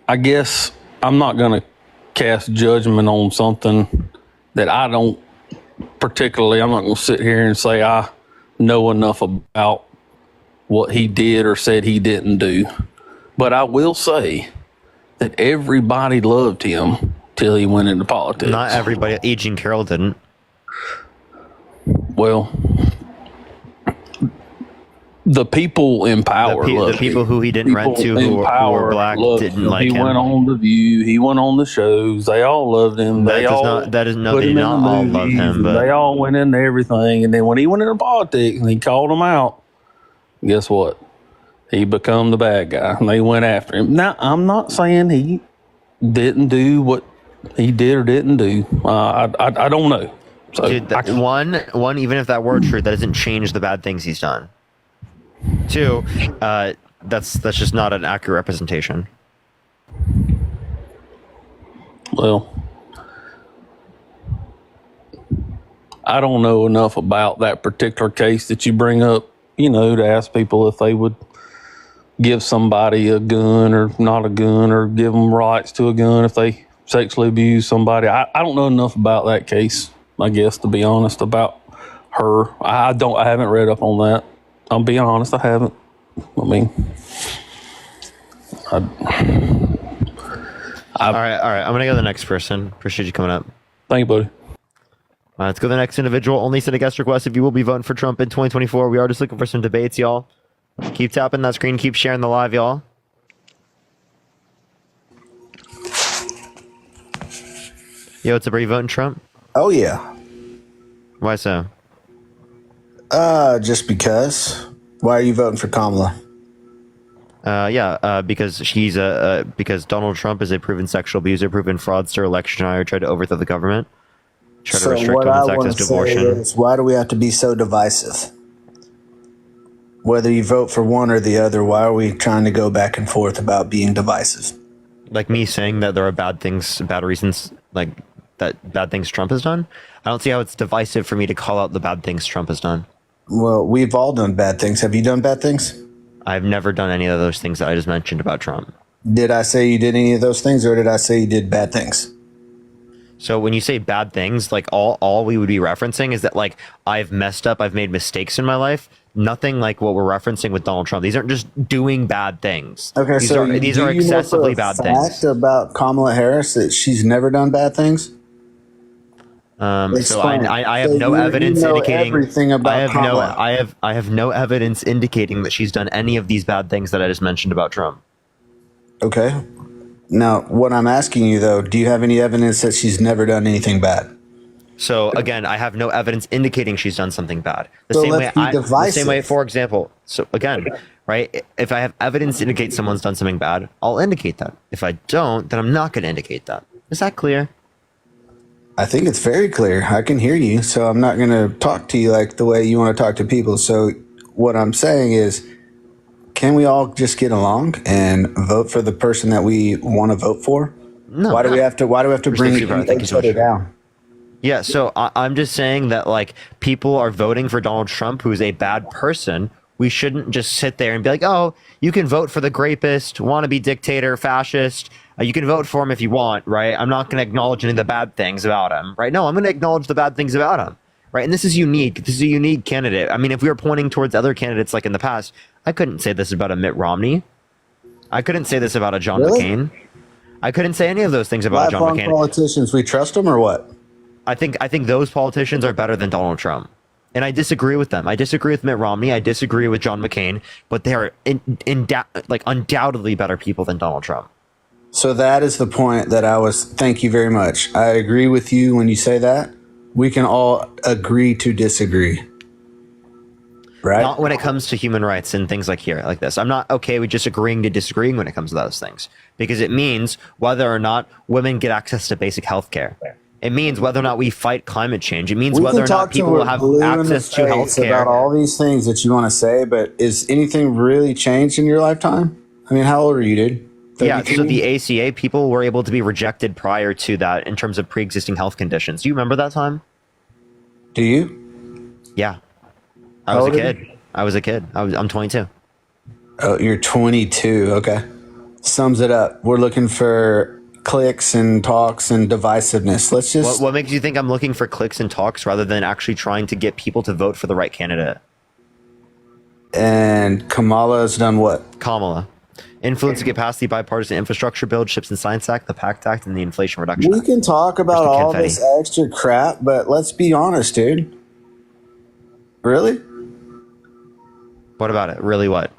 S16: I guess I'm not going to cast judgment on something that I don't particularly, I'm not going to sit here and say I know enough about what he did or said he didn't do. But I will say that everybody loved him till he went into politics.
S1: Not everybody. E. Jean Carroll didn't.
S16: Well, the people in power
S1: the people who he didn't rent to who were black didn't like him.
S16: He went on The View. He went on the shows. They all loved him. They did not all love him. But they all went into everything. And then when he went into politics and he called them out, guess what? He become the bad guy. And they went after him. Now, I'm not saying he didn't do what he did or didn't do. I don't know. So
S1: Dude, one, even if that were true, that doesn't change the bad things he's done. Two, that's just not an accurate representation.
S16: Well, I don't know enough about that particular case that you bring up, to ask people if they would give somebody a gun or not a gun or give them rights to a gun if they sexually abuse somebody. I don't know enough about that case, I guess, to be honest, about her. I haven't read up on that. I'll be honest, I haven't. I mean,
S1: all right. I'm gonna go to the next person. Appreciate you coming up.
S16: Thank you, buddy.
S1: Let's go to the next individual. Only send a guest request if you will be voting for Trump in 2024. We are just looking for some debates, y'all. Keep tapping that screen. Keep sharing the live, y'all. Yo, what's up? Are you voting Trump?
S17: Oh, yeah.
S1: Why so?
S17: Just because. Why are you voting for Kamala?
S1: Because because Donald Trump is a proven sexual abuser, proven fraudster, electioneer, tried to overthrow the government, tried to restrict women's access to abortion.
S17: Is, why do we have to be so divisive? Whether you vote for one or the other, why are we trying to go back and forth about being divisive?
S1: Like me saying that there are bad reasons, like that bad things Trump has done. I don't see how it's divisive for me to call out the bad things Trump has done.
S17: Well, we've all done bad things. Have you done bad things?
S1: I've never done any of those things that I just mentioned about Trump.
S17: Did I say you did any of those things, or did I say you did bad things?
S1: So when you say bad things, like all we would be referencing is that like I've messed up, I've made mistakes in my life. Nothing like what we're referencing with Donald Trump. These aren't just doing bad things.
S17: Okay,
S1: these are excessively bad things.
S17: About Kamala Harris that she's never done bad things.
S1: So I have no evidence indicating everything about Kamala. I have no evidence indicating that she's done any of these bad things that I just mentioned about Trump.
S17: Okay. Now, what I'm asking you though, do you have any evidence that she's never done anything bad?
S1: So again, I have no evidence indicating she's done something bad. The same way, for example. So again, right? If I have evidence to indicate someone's done something bad, I'll indicate that. If I don't, then I'm not going to indicate that. Is that clear?
S17: I think it's very clear. I can hear you, so I'm not going to talk to you like the way you want to talk to people. So what I'm saying is, can we all just get along and vote for the person that we want to vote for?
S1: No.
S17: Why do we have to bring each other down?
S1: Yeah, so I'm just saying that like people are voting for Donald Trump, who's a bad person. We shouldn't just sit there and be like, oh, you can vote for the rapist, wannabe dictator, fascist. You can vote for him if you want, right? I'm not going to acknowledge any of the bad things about him, right? No, I'm going to acknowledge the bad things about him, right? And this is unique. This is a unique candidate. I mean, if we were pointing towards other candidates like in the past, I couldn't say this about a Mitt Romney. I couldn't say this about a John McCain. I couldn't say any of those things about John McCain.
S17: Politicians, we trust them or what?
S1: I think those politicians are better than Donald Trump. And I disagree with them. I disagree with Mitt Romney. I disagree with John McCain. But they are undoubtedly better people than Donald Trump.
S17: So that is the point that I was. Thank you very much. I agree with you when you say that. We can all agree to disagree. Right?
S1: Not when it comes to human rights and things like this. I'm not okay with just agreeing to disagreeing when it comes to those things, because it means whether or not women get access to basic health care. It means whether or not we fight climate change. It means whether or not people will have access to health care.
S17: About all these things that you want to say, but is anything really changed in your lifetime? I mean, how old are you, dude? 32?
S1: Yeah, so the ACA people were able to be rejected prior to that in terms of pre-existing health conditions. Do you remember that time?
S17: Do you?
S1: Yeah. I was a kid. I'm 22.
S17: Oh, you're 22. Okay. Sums it up. We're looking for clicks and talks and divisiveness. Let's just.
S1: What makes you think I'm looking for clicks and talks rather than actually trying to get people to vote for the right candidate?
S17: And Kamala's done what?
S1: Kamala. Influence to get past the bipartisan infrastructure bill, Chips and Science Act, the PACT Act, and the Inflation Reduction Act.
S17: We can talk about all this extra crap, but let's be honest, dude. Really?
S1: What about it? Really what?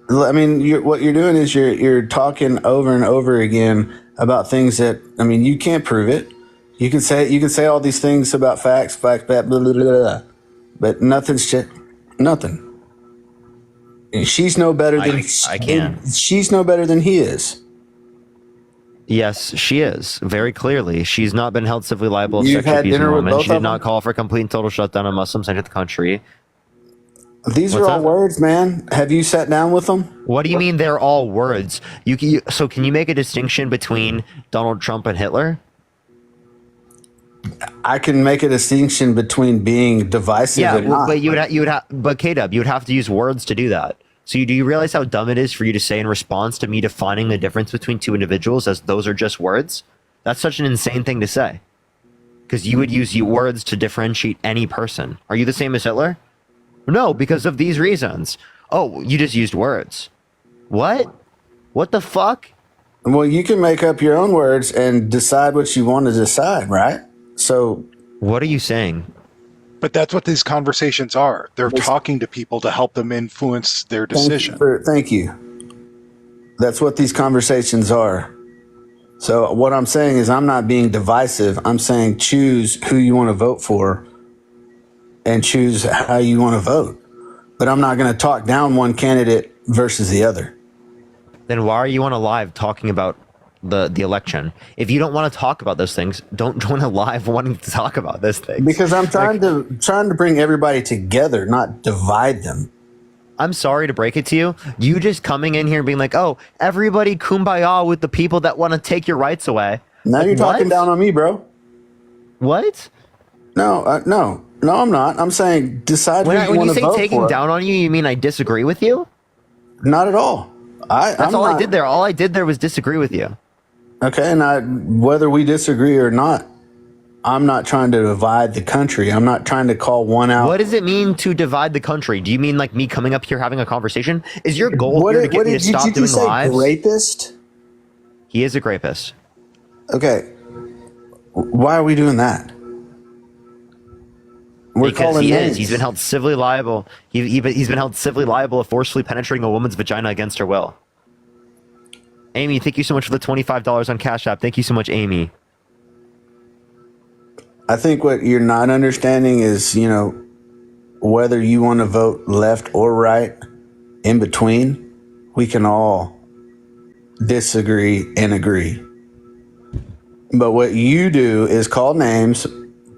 S17: I mean, what you're doing is you're talking over and over again about things that, I mean, you can't prove it. You can say all these things about facts, blah, blah, blah, blah, blah, but nothing's nothing. She's no better than she's no better than he is.
S1: Yes, she is. Very clearly. She's not been held civilly liable of
S17: You've
S1: sexual
S17: had
S1: abuse of
S17: dinner with
S1: women.
S17: both
S1: She did
S17: of
S1: not
S17: them?
S1: call for a complete and total shutdown of Muslims into the country.
S17: These are all words, man. Have you sat down with them?
S1: What do you mean they're all words? So can you make a distinction between Donald Trump and Hitler?
S17: I can make a distinction between being divisive and not.
S1: But K-Dub, you would have to use words to do that. So do you realize how dumb it is for you to say in response to me defining the difference between two individuals as those are just words? That's such an insane thing to say. Because you would use words to differentiate any person. Are you the same as Hitler? No, because of these reasons. Oh, you just used words. What? What the fuck?
S17: Well, you can make up your own words and decide what you want to decide, right? So,
S1: what are you saying?
S5: But that's what these conversations are. They're talking to people to help them influence their decision.
S17: Thank you. That's what these conversations are. So what I'm saying is I'm not being divisive. I'm saying choose who you want to vote for and choose how you want to vote. But I'm not going to talk down one candidate versus the other.
S1: Then why are you on a live talking about the election? If you don't want to talk about those things, don't join a live wanting to talk about those things.
S17: Because I'm trying to bring everybody together, not divide them.
S1: I'm sorry to break it to you. You just coming in here and being like, "Oh, everybody kumbaya with the people that want to take your rights away."
S17: Now you're talking down on me, bro.
S1: What?
S17: No, no, I'm not. I'm saying decide who you want to vote for. When you say
S1: taking down on you, you mean I disagree with you?
S17: Not at all.
S1: That's all I did there. All I did there was disagree with you.
S17: Okay, and whether we disagree or not, I'm not trying to divide the country. I'm not trying to call one out.
S1: What does it mean to divide the country? Do you mean like me coming up here having a conversation? Is your goal here to get me to stop doing lives?
S17: Rapist?
S1: He is a rapist.
S17: Okay. Why are we doing that?
S1: Because he is. He's been held civilly liable. He's been held civilly liable of forcefully penetrating a woman's vagina against her will. Amy, thank you so much for the $25 on Cash App. Thank you so much, Amy.
S17: I think what you're not understanding is, whether you want to vote left or right, in between, we can all disagree and agree. But what you do is call names,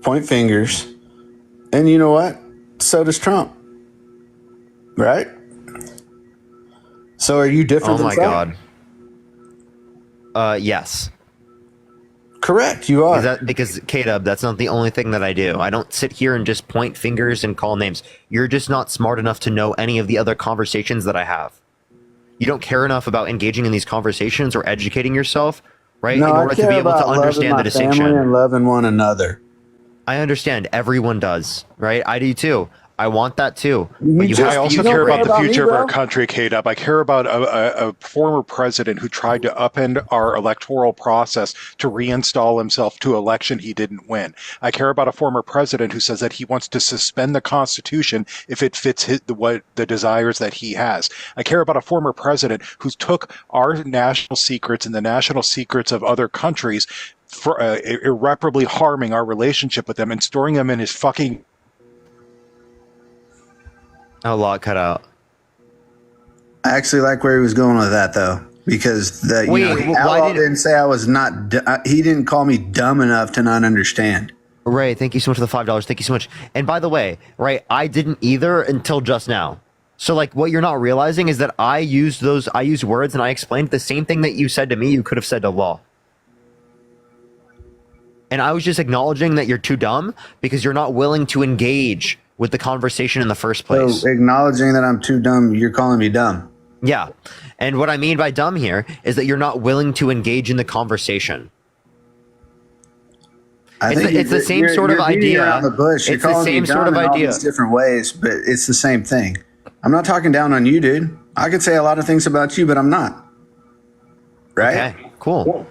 S17: point fingers, and you know what? So does Trump. Right? So are you different than Trump?
S1: Oh my God. Yes.
S17: Correct, you are.
S1: Because K-Dub, that's not the only thing that I do. I don't sit here and just point fingers and call names. You're just not smart enough to know any of the other conversations that I have. You don't care enough about engaging in these conversations or educating yourself, right?
S17: No,
S1: in order to be able to understand the distinction.
S17: And loving one another.
S1: I understand. Everyone does, right? I do too. I want that too. But you
S5: I also care about the future of our
S17: bro.
S5: country, K-Dub. I care about a former president who tried to upend our electoral process to reinstall himself to election he didn't win. I care about a former president who says that he wants to suspend the Constitution if it fits the desires that he has. I care about a former president who took our national secrets and the national secrets of other countries, for irreparably harming our relationship with them and storing them in his fucking...
S1: A lot cut out.
S17: I actually like where he was going with that, though, because Outlaw didn't say I was not. He didn't call me dumb enough to not understand.
S1: Ray, thank you so much for the $5. Thank you so much. And by the way, Ray, I didn't either until just now. So like, what you're not realizing is that I used words and I explained the same thing that you said to me. You could have said to Law. And I was just acknowledging that you're too dumb because you're not willing to engage with the conversation in the first place.
S17: So acknowledging that I'm too dumb, you're calling me dumb.
S1: Yeah. And what I mean by dumb here is that you're not willing to engage in the conversation. It's the same sort of idea.
S17: Around the bush. You're
S1: it's the
S17: calling
S1: same
S17: me dumb
S1: sort of
S17: in all
S1: idea.
S17: these different ways, but it's the same thing. I'm not talking down on you, dude. I could say a lot of things about you, but I'm not. Right?
S1: Okay. Cool.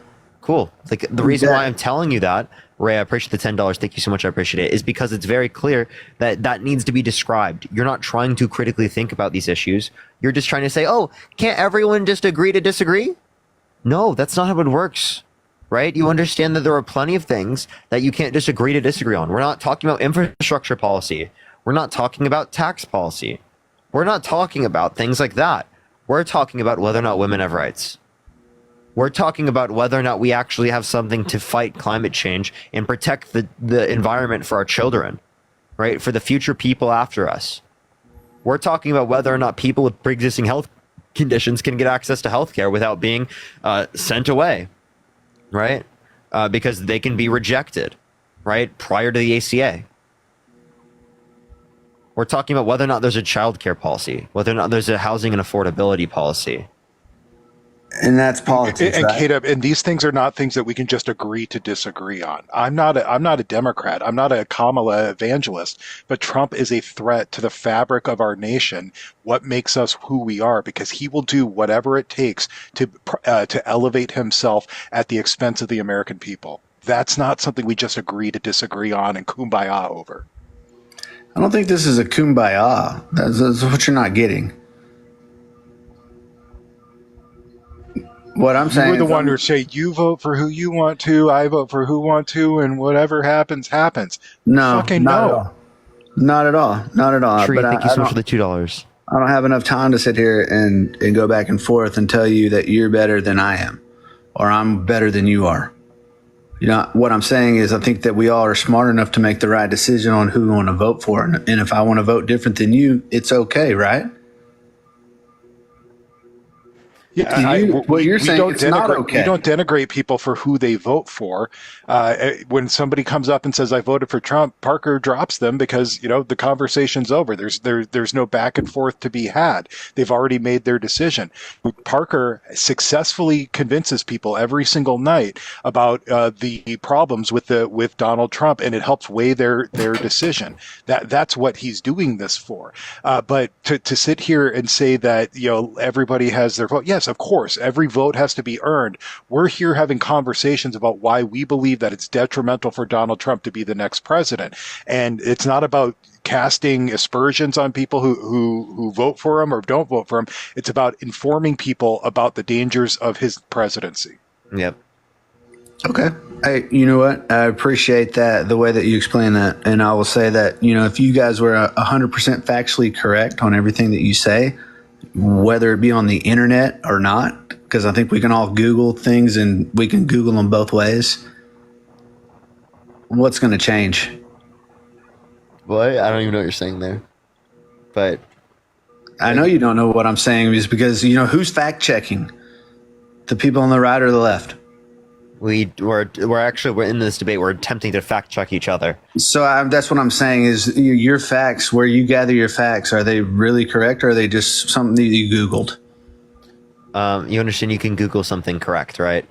S1: Like the reason why I'm telling you that, Ray, I appreciate the $10. Thank you so much. I appreciate it. Is because it's very clear that needs to be described. You're not trying to critically think about these issues. You're just trying to say, oh, can't everyone just agree to disagree? No, that's not how it works. Right? You understand that there are plenty of things that you can't just agree to disagree on. We're not talking about infrastructure policy. We're not talking about tax policy. We're not talking about things like that. We're talking about whether or not women have rights. We're talking about whether or not we actually have something to fight climate change and protect the environment for our children, right? For the future people after us. We're talking about whether or not people with pre-existing health conditions can get access to healthcare without being sent away, right? Because they can be rejected, right? Prior to the ACA. We're talking about whether or not there's a childcare policy, whether or not there's a housing and affordability policy.
S17: And that's politics,
S5: and
S17: right?
S5: Kate, and these things are not things that we can just agree to disagree on. I'm not a Democrat. I'm not a Kamala evangelist, but Trump is a threat to the fabric of our nation. What makes us who we are? Because he will do whatever it takes to elevate himself at the expense of the American people. That's not something we just agree to disagree on and kumbaya over.
S17: I don't think this is a kumbaya. That's what you're not getting. What I'm saying,
S5: you're the one who say you vote for who you want to, I vote for who want to, and whatever happens, happens.
S17: No,
S5: fucking
S17: not
S5: no.
S17: at all. Not at all. Not at all.
S1: Tree,
S17: But
S1: thank you so much for the $2.
S17: I don't have enough time to sit here and go back and forth and tell you that you're better than I am, or I'm better than you are. You know, what I'm saying is I think that we all are smart enough to make the right decision on who we want to vote for. And if I want to vote different than you, it's okay, right?
S5: Yeah,
S17: what you're saying, it's not okay.
S5: We don't denigrate people for who they vote for. When somebody comes up and says, I voted for Trump, Parker drops them because, the conversation's over. There's no back and forth to be had. They've already made their decision. Parker successfully convinces people every single night about the problems with Donald Trump, and it helps weigh their decision. That's what he's doing this for. But to sit here and say that, everybody has their vote. Yes, of course, every vote has to be earned. We're here having conversations about why we believe that it's detrimental for Donald Trump to be the next president. And it's not about casting aspersions on people who vote for him or don't vote for him. It's about informing people about the dangers of his presidency.
S1: Yep.
S17: Okay. Hey, you know what? I appreciate that, the way that you explain that. And I will say that, if you guys were 100% factually correct on everything that you say, whether it be on the internet or not, because I think we can all Google things and we can Google them both ways. What's going to change?
S1: What? I don't even know what you're saying there. But
S17: I know you don't know what I'm saying, is because, who's fact checking? The people on the right or the left?
S1: We're in this debate. We're attempting to fact check each other.
S17: So that's what I'm saying is your facts, where you gather your facts, are they really correct, or are they just something that you Googled?
S1: You understand you can Google something correct, right?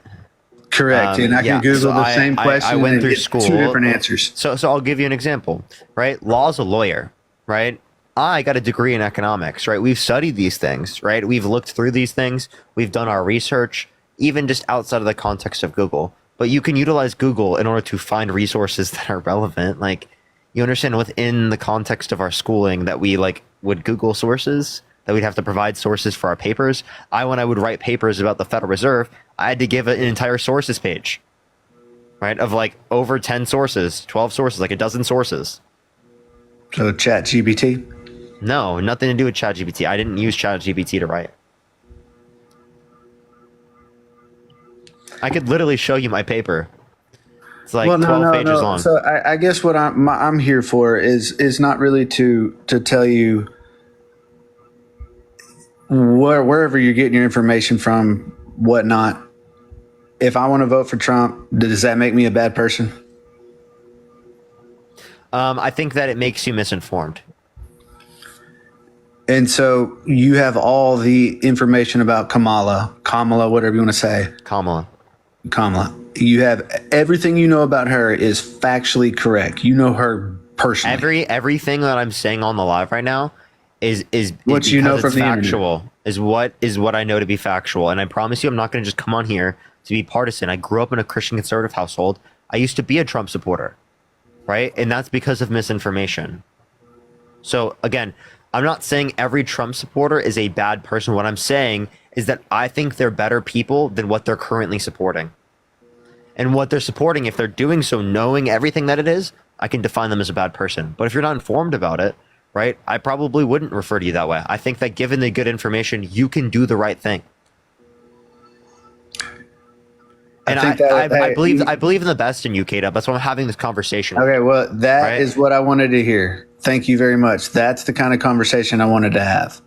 S17: Correct. And I can Google the same question.
S1: I went
S17: and
S1: through
S17: get
S1: school.
S17: 2 different answers.
S1: So I'll give you an example, right? Law's a lawyer, right? I got a degree in economics, right? We've studied these things, right? We've looked through these things. We've done our research, even just outside of the context of Google. But you can utilize Google in order to find resources that are relevant. Like, you understand within the context of our schooling that we like would Google sources, that we'd have to provide sources for our papers. When I would write papers about the Federal Reserve, I had to give an entire sources page, right? Of like over 10 sources, 12 sources, like a dozen sources.
S17: So ChatGPT?
S1: No, nothing to do with ChatGPT. I didn't use ChatGPT to write. I could literally show you my paper. It's like 12 pages long.
S17: So I guess what I'm here for is not really to tell you wherever you're getting your information from, whatnot. If I want to vote for Trump, does that make me a bad person?
S1: I think that it makes you misinformed.
S17: And so you have all the information about Kamala, whatever you want to say.
S1: Kamala.
S17: You have everything you know about her is factually correct. You know her personally.
S1: Everything that I'm saying on the live right now is
S17: what you know from the
S1: factual. Is what I know to be factual. And I promise you, I'm not going to just come on here to be partisan. I grew up in a Christian conservative household. I used to be a Trump supporter, right? And that's because of misinformation. So again, I'm not saying every Trump supporter is a bad person. What I'm saying is that I think they're better people than what they're currently supporting. And what they're supporting, if they're doing so knowing everything that it is, I can define them as a bad person. But if you're not informed about it, right, I probably wouldn't refer to you that way. I think that given the good information, you can do the right thing. And I believe in the best in you, K-Dub. That's why I'm having this conversation.
S17: Okay, well, that is what I wanted to hear. Thank you very much. That's the kind of conversation I wanted to have.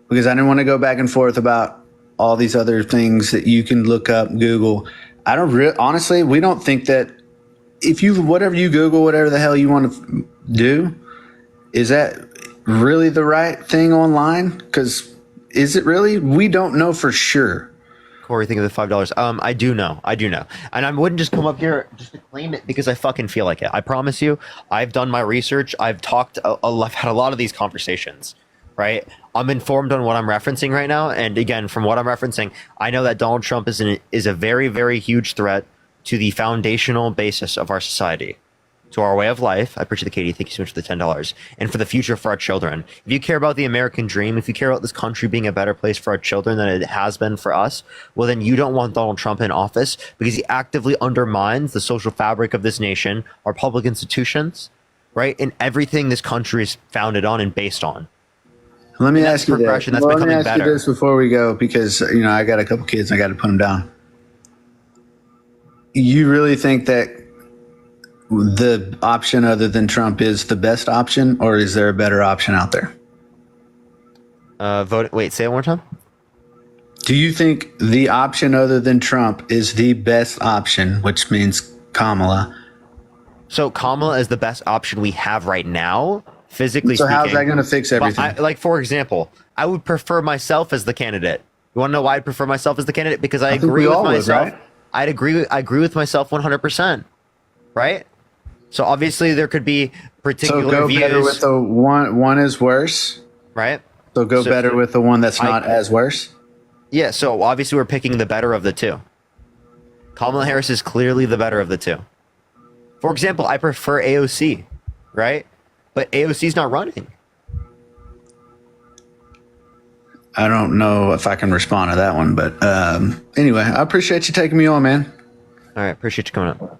S17: Because I didn't want to go back and forth about all these other things that you can look up, Google. Honestly, we don't think that whatever you Google, whatever the hell you want to do, is that really the right thing online? Because is it really? We don't know for sure.
S1: Corey, think of the $5. I do know. And I wouldn't just come up here just to claim it because I fucking feel like it. I promise you, I've done my research. I've talked, I've had a lot of these conversations, right? I'm informed on what I'm referencing right now. And again, from what I'm referencing, I know that Donald Trump is a very, very huge threat to the foundational basis of our society, to our way of life. I appreciate the Katie. Thank you so much for the $10. And for the future for our children. If you care about the American dream, if you care about this country being a better place for our children than it has been for us, well, then you don't want Donald Trump in office because he actively undermines the social fabric of this nation, our public institutions, right? And everything this country is founded on and based on.
S17: Let me ask you this.
S1: Let me ask
S17: you this before we go, because I got a couple kids and I got to put them down. You really think that the option other than Trump is the best option, or is there a better option out there?
S1: Wait, say it one more time.
S17: Do you think the option other than Trump is the best option, which means Kamala?
S1: So Kamala is the best option we have right now, physically speaking.
S17: So how's that going to fix everything?
S1: For example, I would prefer myself as the candidate. You want to know why I'd prefer myself as the candidate? Because I agree with myself. Right? I agree with myself 100%. Right? So obviously there could be particular
S17: go
S1: views.
S17: Better with the one is worse.
S1: Right?
S17: So go better with the one that's not as worse.
S1: Yeah, so obviously we're picking the better of the two. Kamala Harris is clearly the better of the two. For example, I prefer AOC, right? But AOC's not running.
S17: I don't know if I can respond to that one, but anyway, I appreciate you taking me on, man.
S1: All right, appreciate you coming up.